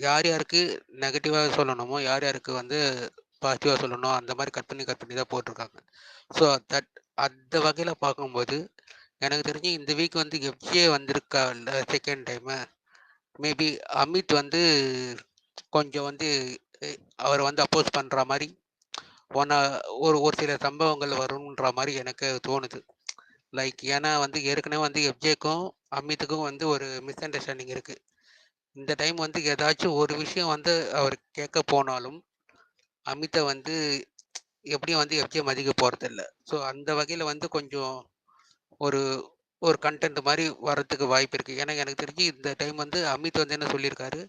Speaker 1: யார் யாருக்கு நெகட்டிவாக சொல்லணுமோ யார் யாருக்கு வந்து பாசிட்டிவாக சொல்லணும் அந்த மாதிரி கட் பண்ணி தான் போட்டிருக்காங்க. ஸோ அந்த வகையில் பார்க்கும்போது எனக்கு தெரிஞ்சு இந்த வீக் வந்து எஃப்ஜே வந்திருக்கா இல்லை செகண்ட் டைமு மேபி அமித் வந்து கொஞ்சம் வந்து அவரை வந்து அப்போஸ் பண்ணுற மாதிரி ஒரு சில சம்பவங்கள் வரும்ன்ற மாதிரி எனக்கு தோணுது. லைக் ஏன்னா வந்து ஏற்கனவே வந்து எஃப்ஜேக்கும் அமித்துக்கும் வந்து ஒரு மிஸ் அண்டர்ஸ்டாண்டிங் இருக்குது. இந்த டைம் வந்து ஏதாச்சும் ஒரு விஷயம் வந்து அவர் கேட்க போனாலும் அமித்தை வந்து எப்படியும் வந்து எஃப்ஜே மதிக்க போகிறதில்ல. ஸோ அந்த வகையில் வந்து கொஞ்சம் ஒரு ஒரு கண்டென்ட் மாதிரி வர்றதுக்கு வாய்ப்பு இருக்குது. ஏன்னா எனக்கு தெரிஞ்சு இந்த டைம் வந்து அமித் வந்து என்ன சொல்லியிருக்காரு,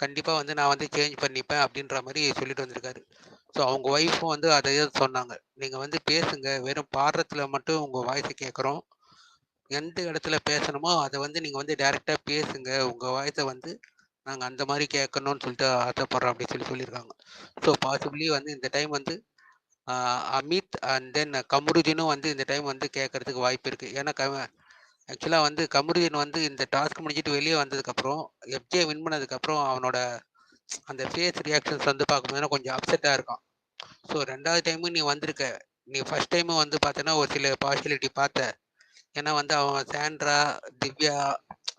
Speaker 1: கண்டிப்பாக வந்து நான் வந்து சேஞ்ச் பண்ணிப்பேன் அப்படின்ற மாதிரி சொல்லிட்டு வந்திருக்காரு. ஸோ அவங்க ஒய்ஃபும் வந்து அதை சொன்னாங்க, நீங்கள் வந்து பேசுங்க, வெறும் பாடுறதுல மட்டும் உங்கள் வாய்ஸை கேட்குறோம், எந்த இடத்துல பேசணுமோ அதை வந்து நீங்கள் வந்து டைரெக்டாக பேசுங்க, உங்கள் வாய்ஸை வந்து நாங்கள் அந்த மாதிரி கேட்கணும்னு சொல்லிட்டு ஆசைப்படுறோம் அப்படின்னு சொல்லியிருக்காங்க. ஸோ பாசிபிளி வந்து இந்த டைம் வந்து அமித் அண்ட் தென் கமருதீனும் வந்து இந்த டைம் வந்து கேட்கறதுக்கு வாய்ப்பு இருக்குது. ஏன்னா ஆக்சுவலாக வந்து கமருதீன் வந்து இந்த டாஸ்க் முடிஞ்சிட்டு வெளியே வந்ததுக்கப்புறம் எஃப்ஜே வின் பண்ணதுக்கப்புறம் அவனோட அந்த ஃபேஸ் ரியாக்ஷன்ஸ் வந்து பார்க்கும்போது கொஞ்சம் அப்செட்டாக இருக்கான். ஸோ ரெண்டாவது டைமும் நீ வந்திருக்க, நீ ஃபர்ஸ்ட் டைமும் வந்து பார்த்தோன்னா ஒரு சில பார்ஷியலிட்டி பார்த்த. ஏன்னா வந்து அவன் சாண்ட்ரா, திவ்யா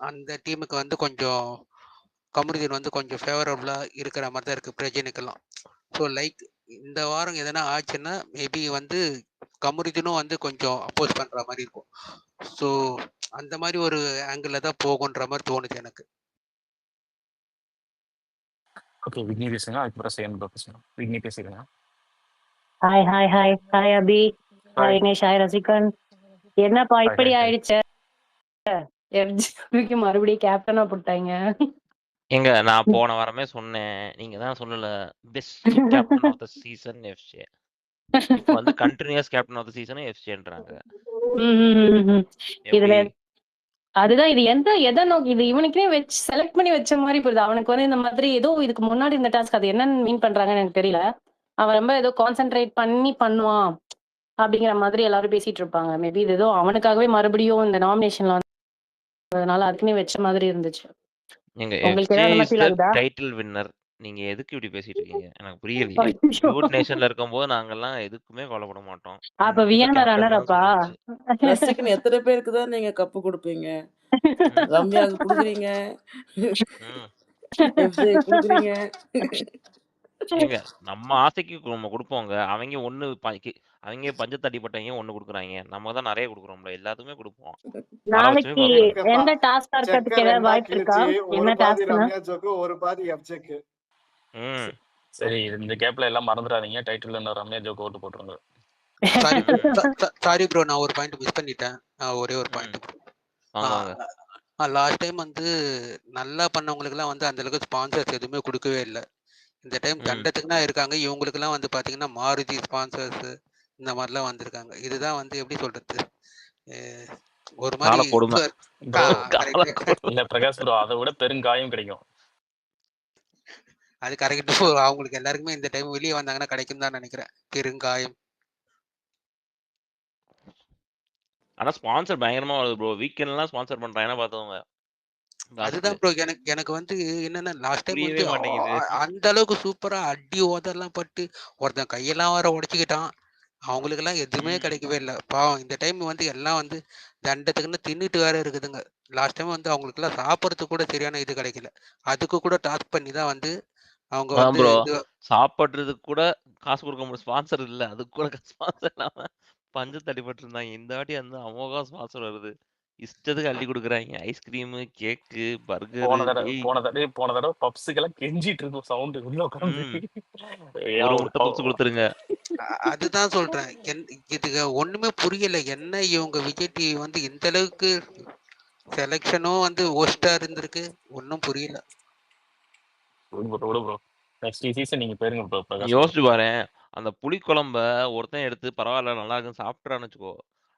Speaker 1: அந்த டீமுக்கு வந்து கொஞ்சம் கமருதீன் வந்து கொஞ்சம் ஃபேவரபுளாக இருக்கிற மாதிரி தான் இருக்குது பிரஜனுக்கெல்லாம். ஸோ லைக் இந்த வாரம் எதனா ஆச்சுன்னா மேபி வந்து கமருதீனும் வந்து கொஞ்சம் அப்போஸ் பண்ணுற மாதிரி இருக்கும். ஸோ அந்த மாதிரி ஒரு ஆங்கிளில் தான் போகுன்ற மாதிரி தோணுது எனக்கு.
Speaker 2: ஓகே, விக்னி பேசுங்க, அதுக்கப்புறம் சேம் பேசுங்க. விக்னி பேசிடுங்க.
Speaker 15: ஹாய் ஹாய் ஹாய் ஹாய் அபி, ஹாய் விக்னேஷ், ஹாய் ரசிகன். என்னப்பா இப்படி ஆயிடுச்சு, எஃப்ஜே மறுபடியும் கேப்டனா போட்டாங்க.
Speaker 6: எங்க நான் போன வாரமே சொன்னேன், நீங்க தான் சொல்லல best captain of the season FJ. இப்போ வந்து continues captain of the season எஃப்ஜேன்றாங்க.
Speaker 15: இதுல அதுதான் இது எதை நோக்கி இது இவனுக்கே வச்சு செலக்ட் பண்ணி வச்ச மாதிரி போகுது. அவனுக்கு வந்து இந்த மாதிரி ஏதோ இதுக்கு முன்னாடி இந்த டாஸ்க் அது என்னன்னு மீன் பண்றாங்கன்னு எனக்கு தெரியல. அவன் ரொம்ப ஏதோ கான்சென்ட்ரேட் பண்ணி பண்ணுவான் அப்படிங்கிற மாதிரி எல்லாரும் பேசிட்டு இருப்பாங்க. மேபி இது ஏதோ அவனுக்காகவே மறுபடியும் இந்த நாமினேஷன்ல வந்ததுனால அதுக்குன்னே வச்ச மாதிரி இருந்துச்சு.
Speaker 6: நீங்க
Speaker 15: உங்களுக்கு ஏதாவது அந்த மாதிரி ஆகுதா?
Speaker 6: டைட்டில் வின்னர், நீங்க எதுக்கு இப்படி பேசிட்டு இருக்கீங்க? எனக்கு புரியலையே. யூத் நேஷன்ல இருக்கும்போது நாங்கெல்லாம் எதுக்குமே கவலைப்பட மாட்டோம்.
Speaker 15: அப்ப வியானா ரன்னரப்பா?
Speaker 4: ரசிகன் எத்தனை பேருக்கு தான் நீங்க கப்பு கொடுப்பீங்க? ரம்யாவுக்கு கொடுக்குறீங்க, எஃப்ஜே கொடுக்குறீங்க.
Speaker 6: ஏங்க நம்ம ஆசைக்கு நம்ம கொடுப்போங்க. அவங்க பஞ்சத்தடிப்பட்டவங்க ஒண்ணு கொடுக்குறாங்க, நம்ம தான் நிறைய கொடுக்குறோம்ல, எல்லாத்துக்குமே கொடுப்போம்.
Speaker 15: நாளைக்கு எந்த டாஸ்க் இருக்கிறதுக்கு ஏதாவது வாய்ப்பு இருக்கா? என்ன டாஸ்க்னா
Speaker 13: ஒரு பாதி எஃப்ஜேக்கு.
Speaker 2: சரி, இந்த கேப்ல எல்லாம் மறந்துடாதீங்க, டைட்டில் என்ன ரம்யா ஜோக்கு ஓட்டு போட்டுருங்க.
Speaker 1: சாரி ப்ரோ, நான் ஒரு பாயிண்ட் மிஸ் பண்ணிட்டேன். ஒரே ஒரு பாயிண்ட். லாஸ்ட் டைம் வந்து நல்லா பண்ணவங்களுக்குலாம் வந்து அந்த அளவுக்கு ஸ்பான்சர்ஸ் எதுவுமே கொடுக்கவே இல்லை. இந்த டைம் தண்டத்துக்கு தான் இருக்காங்க. இவங்களுக்குலாம் வந்து பார்த்தீங்கன்னா மாருதி ஸ்பான்சர்ஸ் இந்த மாதிரிலாம் வந்திருக்காங்க. இதுதான் வந்து எப்படி சொல்றது, ஒரு மாதிரி
Speaker 2: இல்ல பிரகாஷ் ப்ரோ, அதை விட பெருங்காயம் கிடைக்கும்.
Speaker 1: அது கரெக்ட். அவங்களுக்கு எல்லாருக்குமே இந்த டைம் வெளியே வந்தாங்கன்னா கிடைக்கும் தான் நினைக்கிறேன், பெருங்காயம்.
Speaker 6: ஆனா ஸ்பான்சர் பயங்கரமா வருது ப்ரோ. வீக்கெண்ட்லாம் ஸ்பான்சர் பண்றாங்க பார்த்தவங்க.
Speaker 1: அதுதான் ப்ரோ எனக்கு வந்து என்னன்னா லாஸ்ட் டைம் வந்து அந்த அளவுக்கு சூப்பரா அடி ஓதெல்லாம் பட்டு ஒருத்தன் கையெல்லாம் வர உடைச்சுக்கிட்டான். அவங்களுக்கெல்லாம் எதுவுமே கிடைக்கவே இல்லை பாவம். இந்த டைம் வந்து எல்லாம் வந்து தண்டத்துக்குன்னு தின்னுட்டு வேற இருக்குதுங்க. லாஸ்ட் டைம் வந்து அவங்களுக்குலாம் சாப்பிட்றதுக்கு கூட சரியான இது கிடைக்கல. அதுக்கு கூட டாஸ்க் பண்ணி தான் வந்து அவங்க வந்து
Speaker 6: சாப்பிட்றதுக்கு கூட காசு கொடுக்க முடியும். ஸ்பான்சர் இல்லை, அதுக்கு கூட ஸ்பான்சர் இல்லாம பஞ்சத்தடிப்பட்டு இருந்தாங்க. இந்த வாட்டி வந்து அமோகா ஸ்பான்சர் வருது, இஷ்டத்துக்கு அள்ளி கொடுக்குறாங்க. ஐஸ்கிரீம், கேக்கு, பர்கர்.
Speaker 2: போன தடவை பப்ஸுக்கெல்லாம் கெஞ்சிட்டு இருக்கும் சவுண்ட் உள்ள உட்காந்து.
Speaker 6: ஒரு முட்டை பப்ஸ் கொடுத்துருங்க.
Speaker 1: அதுதான் சொல்றேன், இதுக்கு ஒண்ணுமே புரியல. என்ன இவங்க விஜய் டிவி வந்து இந்த அளவுக்கு செலக்ஷனும் வந்து ஒஸ்டா இருந்திருக்கு, ஒன்னும் புரியல.
Speaker 6: யோசிச்சு பாரு, அந்த புளி குழம்ப ஒருத்தன் எடுத்து பரவாயில்ல நல்லா இருக்குன்னு சாப்பிட்றான்னு வச்சுக்கோ,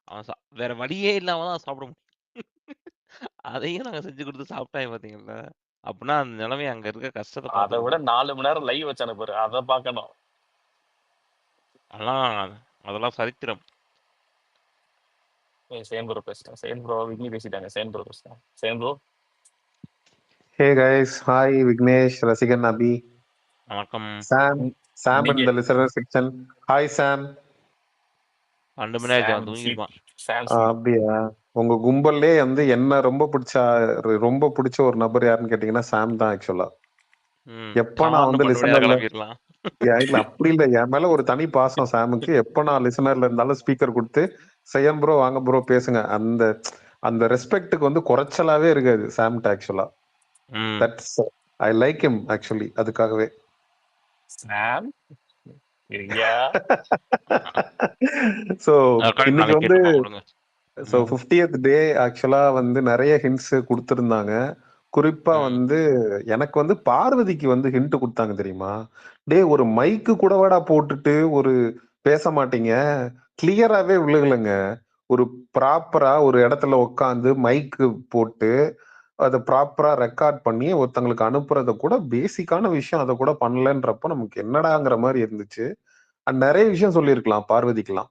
Speaker 6: அவன் வேற வழியே இல்லாம தான் சாப்பிட முடியும். அதையும் நாங்க செஞ்சு கொடுத்து சாப்பிட்டாங்க பாத்தீங்களா? அப்படின்னா அந்த நிலைமை அங்க இருக்க கஷ்டத்தை
Speaker 2: அதை விட 4 மணி நேரம் லைவ் வச்சு அனுப்புற, அதை பார்க்கணும்.
Speaker 6: அதெல்லாம் சரித்திரம்.
Speaker 2: சேம் ப்ரோ பேசுறேன். சேம் ப்ரோ விக்னி பேசிட்டாங்க. சேம் ப்ரோ பேசுறேன். Same bro.
Speaker 12: Hey guys, hi Vignesh, ரசிகன் அபி.
Speaker 6: வணக்கம்.
Speaker 12: சாம் in the listener section. Hi சாம்.
Speaker 6: 2 மணி நேரம் தூங்கிருப்பான்.
Speaker 12: அப்படியா? உங்க கும்பல்லே வந்து என்ன ரொம்ப பிடிச்ச ஒரு நபர் யாருன்னு கேட்டீங்கன்னா சாம் தான் ஆக்சுவலா. எப்ப நான் வந்து லிசனர்ல இல்ல அப்படி இல்ல, என் மேல ஒரு தனி பாசம் சாமுக்கு. எப்ப நான் லிசனர்ல இருந்தாலும் ஸ்பீக்கர் கொடுத்து செய்யம் ப்ரோ வாங்க ப்ரோ பேசுங்க, அந்த ரெஸ்பெக்டுக்கு வந்து குறைச்சலாவே இருக்காது சாம்கிட்ட ஆக்சுவலா. That's I like him actually அதுக்காகவே.
Speaker 2: சாம்
Speaker 12: ஸோ இன்னைக்கு
Speaker 6: நாளைக்கு
Speaker 12: வந்து
Speaker 6: கேட்டுப்போம் விடுங்க.
Speaker 12: ஸோ 50th டே ஆக்சுவலா வந்து நிறைய ஹிண்ட்ஸ் கொடுத்துருந்தாங்க. குறிப்பா வந்து எனக்கு வந்து பார்வதிக்கு வந்து ஹிண்ட் கொடுத்தாங்க தெரியுமா? டே ஒரு மைக்கு கூடவாடா போட்டுட்டு ஒரு பேச மாட்டீங்க, கிளியராவே விழுகலைங்க. ஒரு ப்ராப்பரா ஒரு இடத்துல உட்காந்து மைக்கு போட்டு அதை ப்ராப்பரா ரெக்கார்ட் பண்ணி ஒருத்தங்களுக்கு அனுப்புறத கூட பேசிக்கான விஷயம் அதை கூட பண்ணலன்றப்ப நமக்கு என்னடாங்கிற மாதிரி இருந்துச்சு. அண்ட் நிறைய விஷயம் சொல்லியிருக்கலாம் பார்வதிக்கலாம்.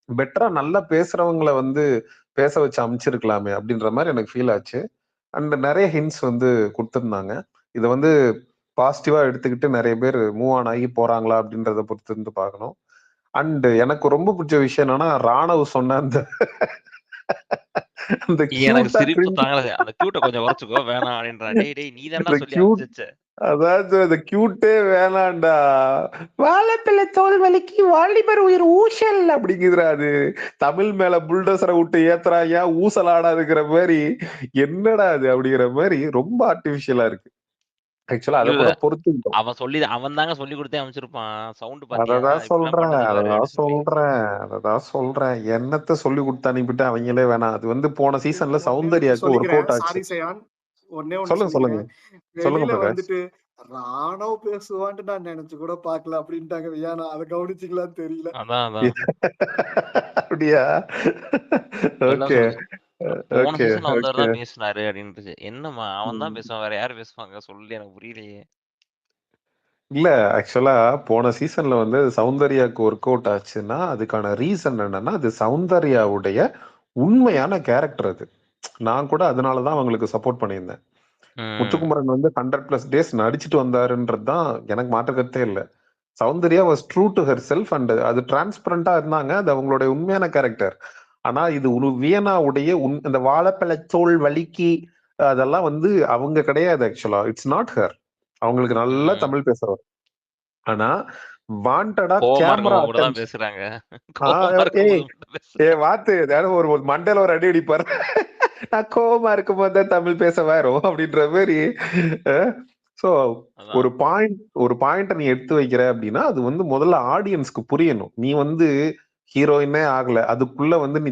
Speaker 12: பெட்டரா நல்லா பேசுறவங்களை வந்து பேச வச்சு அமைச்சிருக்கலாமே அப்படின்ற மாதிரி எனக்கு ஃபீல் ஆச்சு. அண்ட் நிறைய ஹிண்ட்ஸ் வந்து கொடுத்துருந்தாங்க. இதை வந்து பாசிட்டிவா எடுத்துக்கிட்டு நிறைய பேர் மூவ் ஆன் ஆகி போறாங்களா அப்படின்றத பொறுத்து இருந்து பார்க்கணும். அண்ட் எனக்கு ரொம்ப பிடிச்ச விஷயம் என்னன்னா ராணவ் சொன்ன அந்த அந்த
Speaker 6: எனக்கு சிரிப்பு தாங்கல. அந்த கியூட்ட கொஞ்சம் குறைச்சுக்கோ வேணாம் அப்படின்றா. டேய் டேய் நீ தான்டா சொல்லி அனுப்பிச்ச.
Speaker 12: அதாவது அந்த கியூட்டே வேணாண்டா, வாழைப்பிள்ளை தோல் வலிக்கு வாலிபர் உயிர் ஊசல் அப்படிங்குதுரா. அது தமிழ் மேல புல்டோசரை விட்டு ஏத்துறாயா ஊசல் ஆடாதுங்கிற மாதிரி. என்னடா அது அப்படிங்கிற மாதிரி ரொம்ப ஆர்டிபிஷியலா இருக்கு. ஆக்சுவலா அதை கூட பொறுத்து
Speaker 6: அவன் தாங்க சொல்லி கொடுத்தே அமைச்சிருப்பான். சவுண்ட் பாத்தியா?
Speaker 12: அததான் சொல்றேன். என்னத்த சொல்லி கொடுத்து அனுப்பிட்டு அவங்களே வேணாம். அது வந்து போன சீசன்ல சௌந்தர்யாக்கு ஒர்க் அவுட் ஆச்சு. சொல்லுங்க
Speaker 13: வெளியில வந்துட்டு ராணவ் பேசுவான்ட்டு நான் நினைச்சு கூட பாக்கல அப்படின்ட்டாங்க. வியானா அதை கவனிச்சிக்கலான்னு தெரியல.
Speaker 12: அப்படியா? ஓகே
Speaker 6: போன சீசன்ல வந்தவர் பேசினாரு அப்படின்ட்டு. என்னமா அவன் தான் பேசுவான், வேற யாரு பேசுவாங்க சொல்லி எனக்கு புரியலையே.
Speaker 12: இல்ல ஆக்சுவலா போன சீசன்ல வந்து சௌந்தர்யாவுக்கு ஒர்க் அவுட் ஆச்சுன்னா அதுக்கான ரீசன் என்னன்னா அது சௌந்தர்யாவுடைய உண்மையான கேரக்டர். அது நான் கூட அதனாலதான் அவங்களுக்கு சப்போர்ட் பண்ணியிருந்தேன். முத்துக்குமரன் வந்து 100+ டேஸ் நடிச்சுட்டு வந்தாருன்றதுதான் எனக்கு மாற்றக்கத்தே இல்லை. Soundarya was true to her self and அது டிரான்ஸ்பரண்டா இருந்தாங்க. அது அவங்களுடைய உண்மையான கேரக்டர். ஆனா இது ஒரு வியனாவுடைய இந்த வாழைப்பழ தோல் வலிக்கு அதெல்லாம் வந்து அவங்க கிடையாது. ஆக்சுவலா இட்ஸ் நாட் ஹர். அவங்களுக்கு நல்லா தமிழ் பேசுறவர். ஆனா வாண்டடா கேமரா
Speaker 6: பேசுறாங்க.
Speaker 12: ஒரு மண்டல ஒரு அடி அடிப்பாரு. நான் கோவமா இருக்கும் போது தமிழ் பேச வரும் அப்படின்ற மாதிரி. சோ ஒரு பாயிண்ட் நீ எடுத்து வைக்கிற அப்படின்னா அது வந்து முதல்ல ஆடியன்ஸ்க்கு புரியணும். நீ வந்து ஹீரோயினே ஆகல, அதுக்குள்ள வந்து நீ